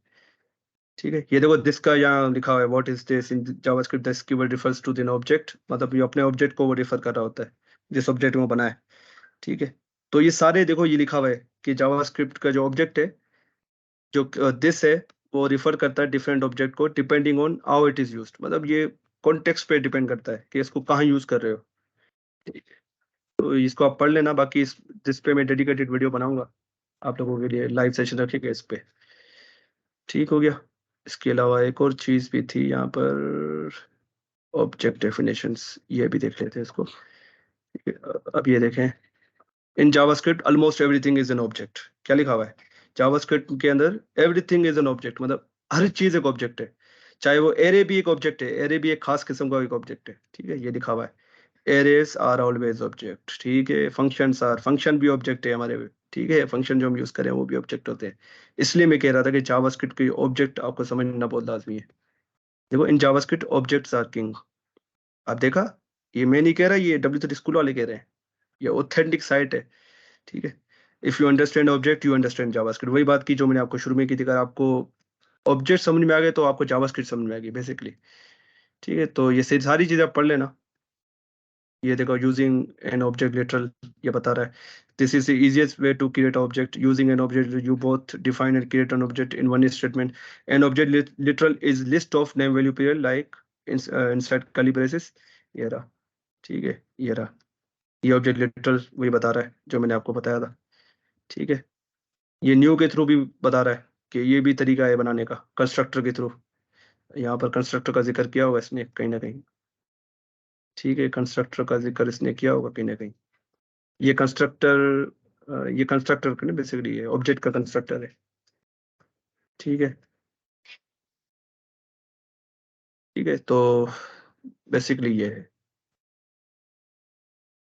S1: ठीक है, ये देखो दिस का यहाँ लिखा हुआ है, what is this in JavaScript, this keyword refers to the object, मतलब ये अपने ऑब्जेक्ट को वो रिफर कर रहा होता है जिस ऑब्जेक्ट में वो बना है। ठीक है, तो ये सारे देखो ये लिखा हुआ है कि JavaScript का जो ऑब्जेक्ट है, जो दिस है, वो रिफर करता है डिफरेंट ऑब्जेक्ट को depending on how it is used, मतलब ये कॉन्टेक्स्ट पे डिपेंड करता है कि इसको कहाँ यूज कर रहे हो। ठीक है, तो इसको आप पढ़ लेना, बाकी इस पे मैं डेडिकेटेड वीडियो बनाऊंगा आप लोगों के लिए, लाइव सेशन रखेगा इस पे। ठीक हो गया। इसके अलावा एक और चीज भी थी यहाँ पर, ऑब्जेक्ट डेफिनेशंस, ये भी देख लेते हैं इसको। ठीक है, अब ये देखें, इन JavaScript almost everything is an object. क्या लिखा हुआ है JavaScript के अंदर, एवरीथिंग इज एन ऑब्जेक्ट, मतलब हर चीज एक ऑब्जेक्ट है, चाहे वो एरे भी एक ऑब्जेक्ट है, एरे भी एक खास किस्म का एक ऑब्जेक्ट है। ठीक है, ये लिखा हुआ है, एरेज आर ऑलवेज ऑब्जेक्ट। ठीक है, फंक्शंस आर, फंक्शन भी ऑब्जेक्ट है हमारे। ठीक है, फंक्शन जो हम यूज करें वो भी ऑब्जेक्ट होते हैं। इसलिए मैं कह रहा था कि JavaScript के ऑब्जेक्ट आपको समझना बहुत लाजमी है। देखो, इन JavaScript ऑब्जेक्ट्स आर किंग। आप देखा, ये मैं नहीं कह रहा, ये W3 स्कूल वाले कह रहे हैं, ये ऑथेंटिक साइट है। ठीक है, if you understand object you understand JavaScript। वही बात की जो मैंने आपको शुरू में की थी, अगर आपको ऑब्जेक्ट समझ में आ गए तो आपको JavaScript समझ में आ गई बेसिकली। ठीक है, तो ये सारी चीजें आप पढ़ लेना। ये देखो, यूजिंग एन ऑब्जेक्ट लिटरल, ये बता रहा है this is the easiest way to create object using an object, you both define and create an object in one statement. An object literal is list of name value period like inside curly braces. ये रहा। ठीक है, ये रहा, ये object literal वही बता रहा है जो मैंने आपको बताया था। ठीक है, ये न्यू के थ्रू भी बता रहा है कि ये भी तरीका है बनाने का, कंस्ट्रक्टर के थ्रू। यहाँ पर कंस्ट्रक्टर का जिक्र किया होगा इसने कहीं ना कहीं। ठीक है, कंस्ट्रक्टर का जिक्र इसने किया होगा कहीं ना कहीं। ये कंस्ट्रक्टर का बेसिकली ये ऑब्जेक्ट का कंस्ट्रक्टर है। ठीक है, ठीक है, तो बेसिकली ये है।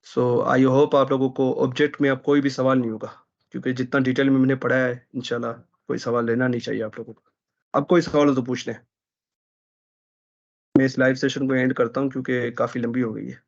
S1: सो आई होप आप लोगों को ऑब्जेक्ट में अब कोई भी सवाल नहीं होगा, क्योंकि जितना डिटेल में मैंने पढ़ा है इंशाल्लाह कोई सवाल लेना नहीं चाहिए आप लोगों को। अब कोई सवाल हो तो पूछ लें। मैं इस लाइव सेशन को एंड करता हूँ क्योंकि काफ़ी लंबी हो गई है।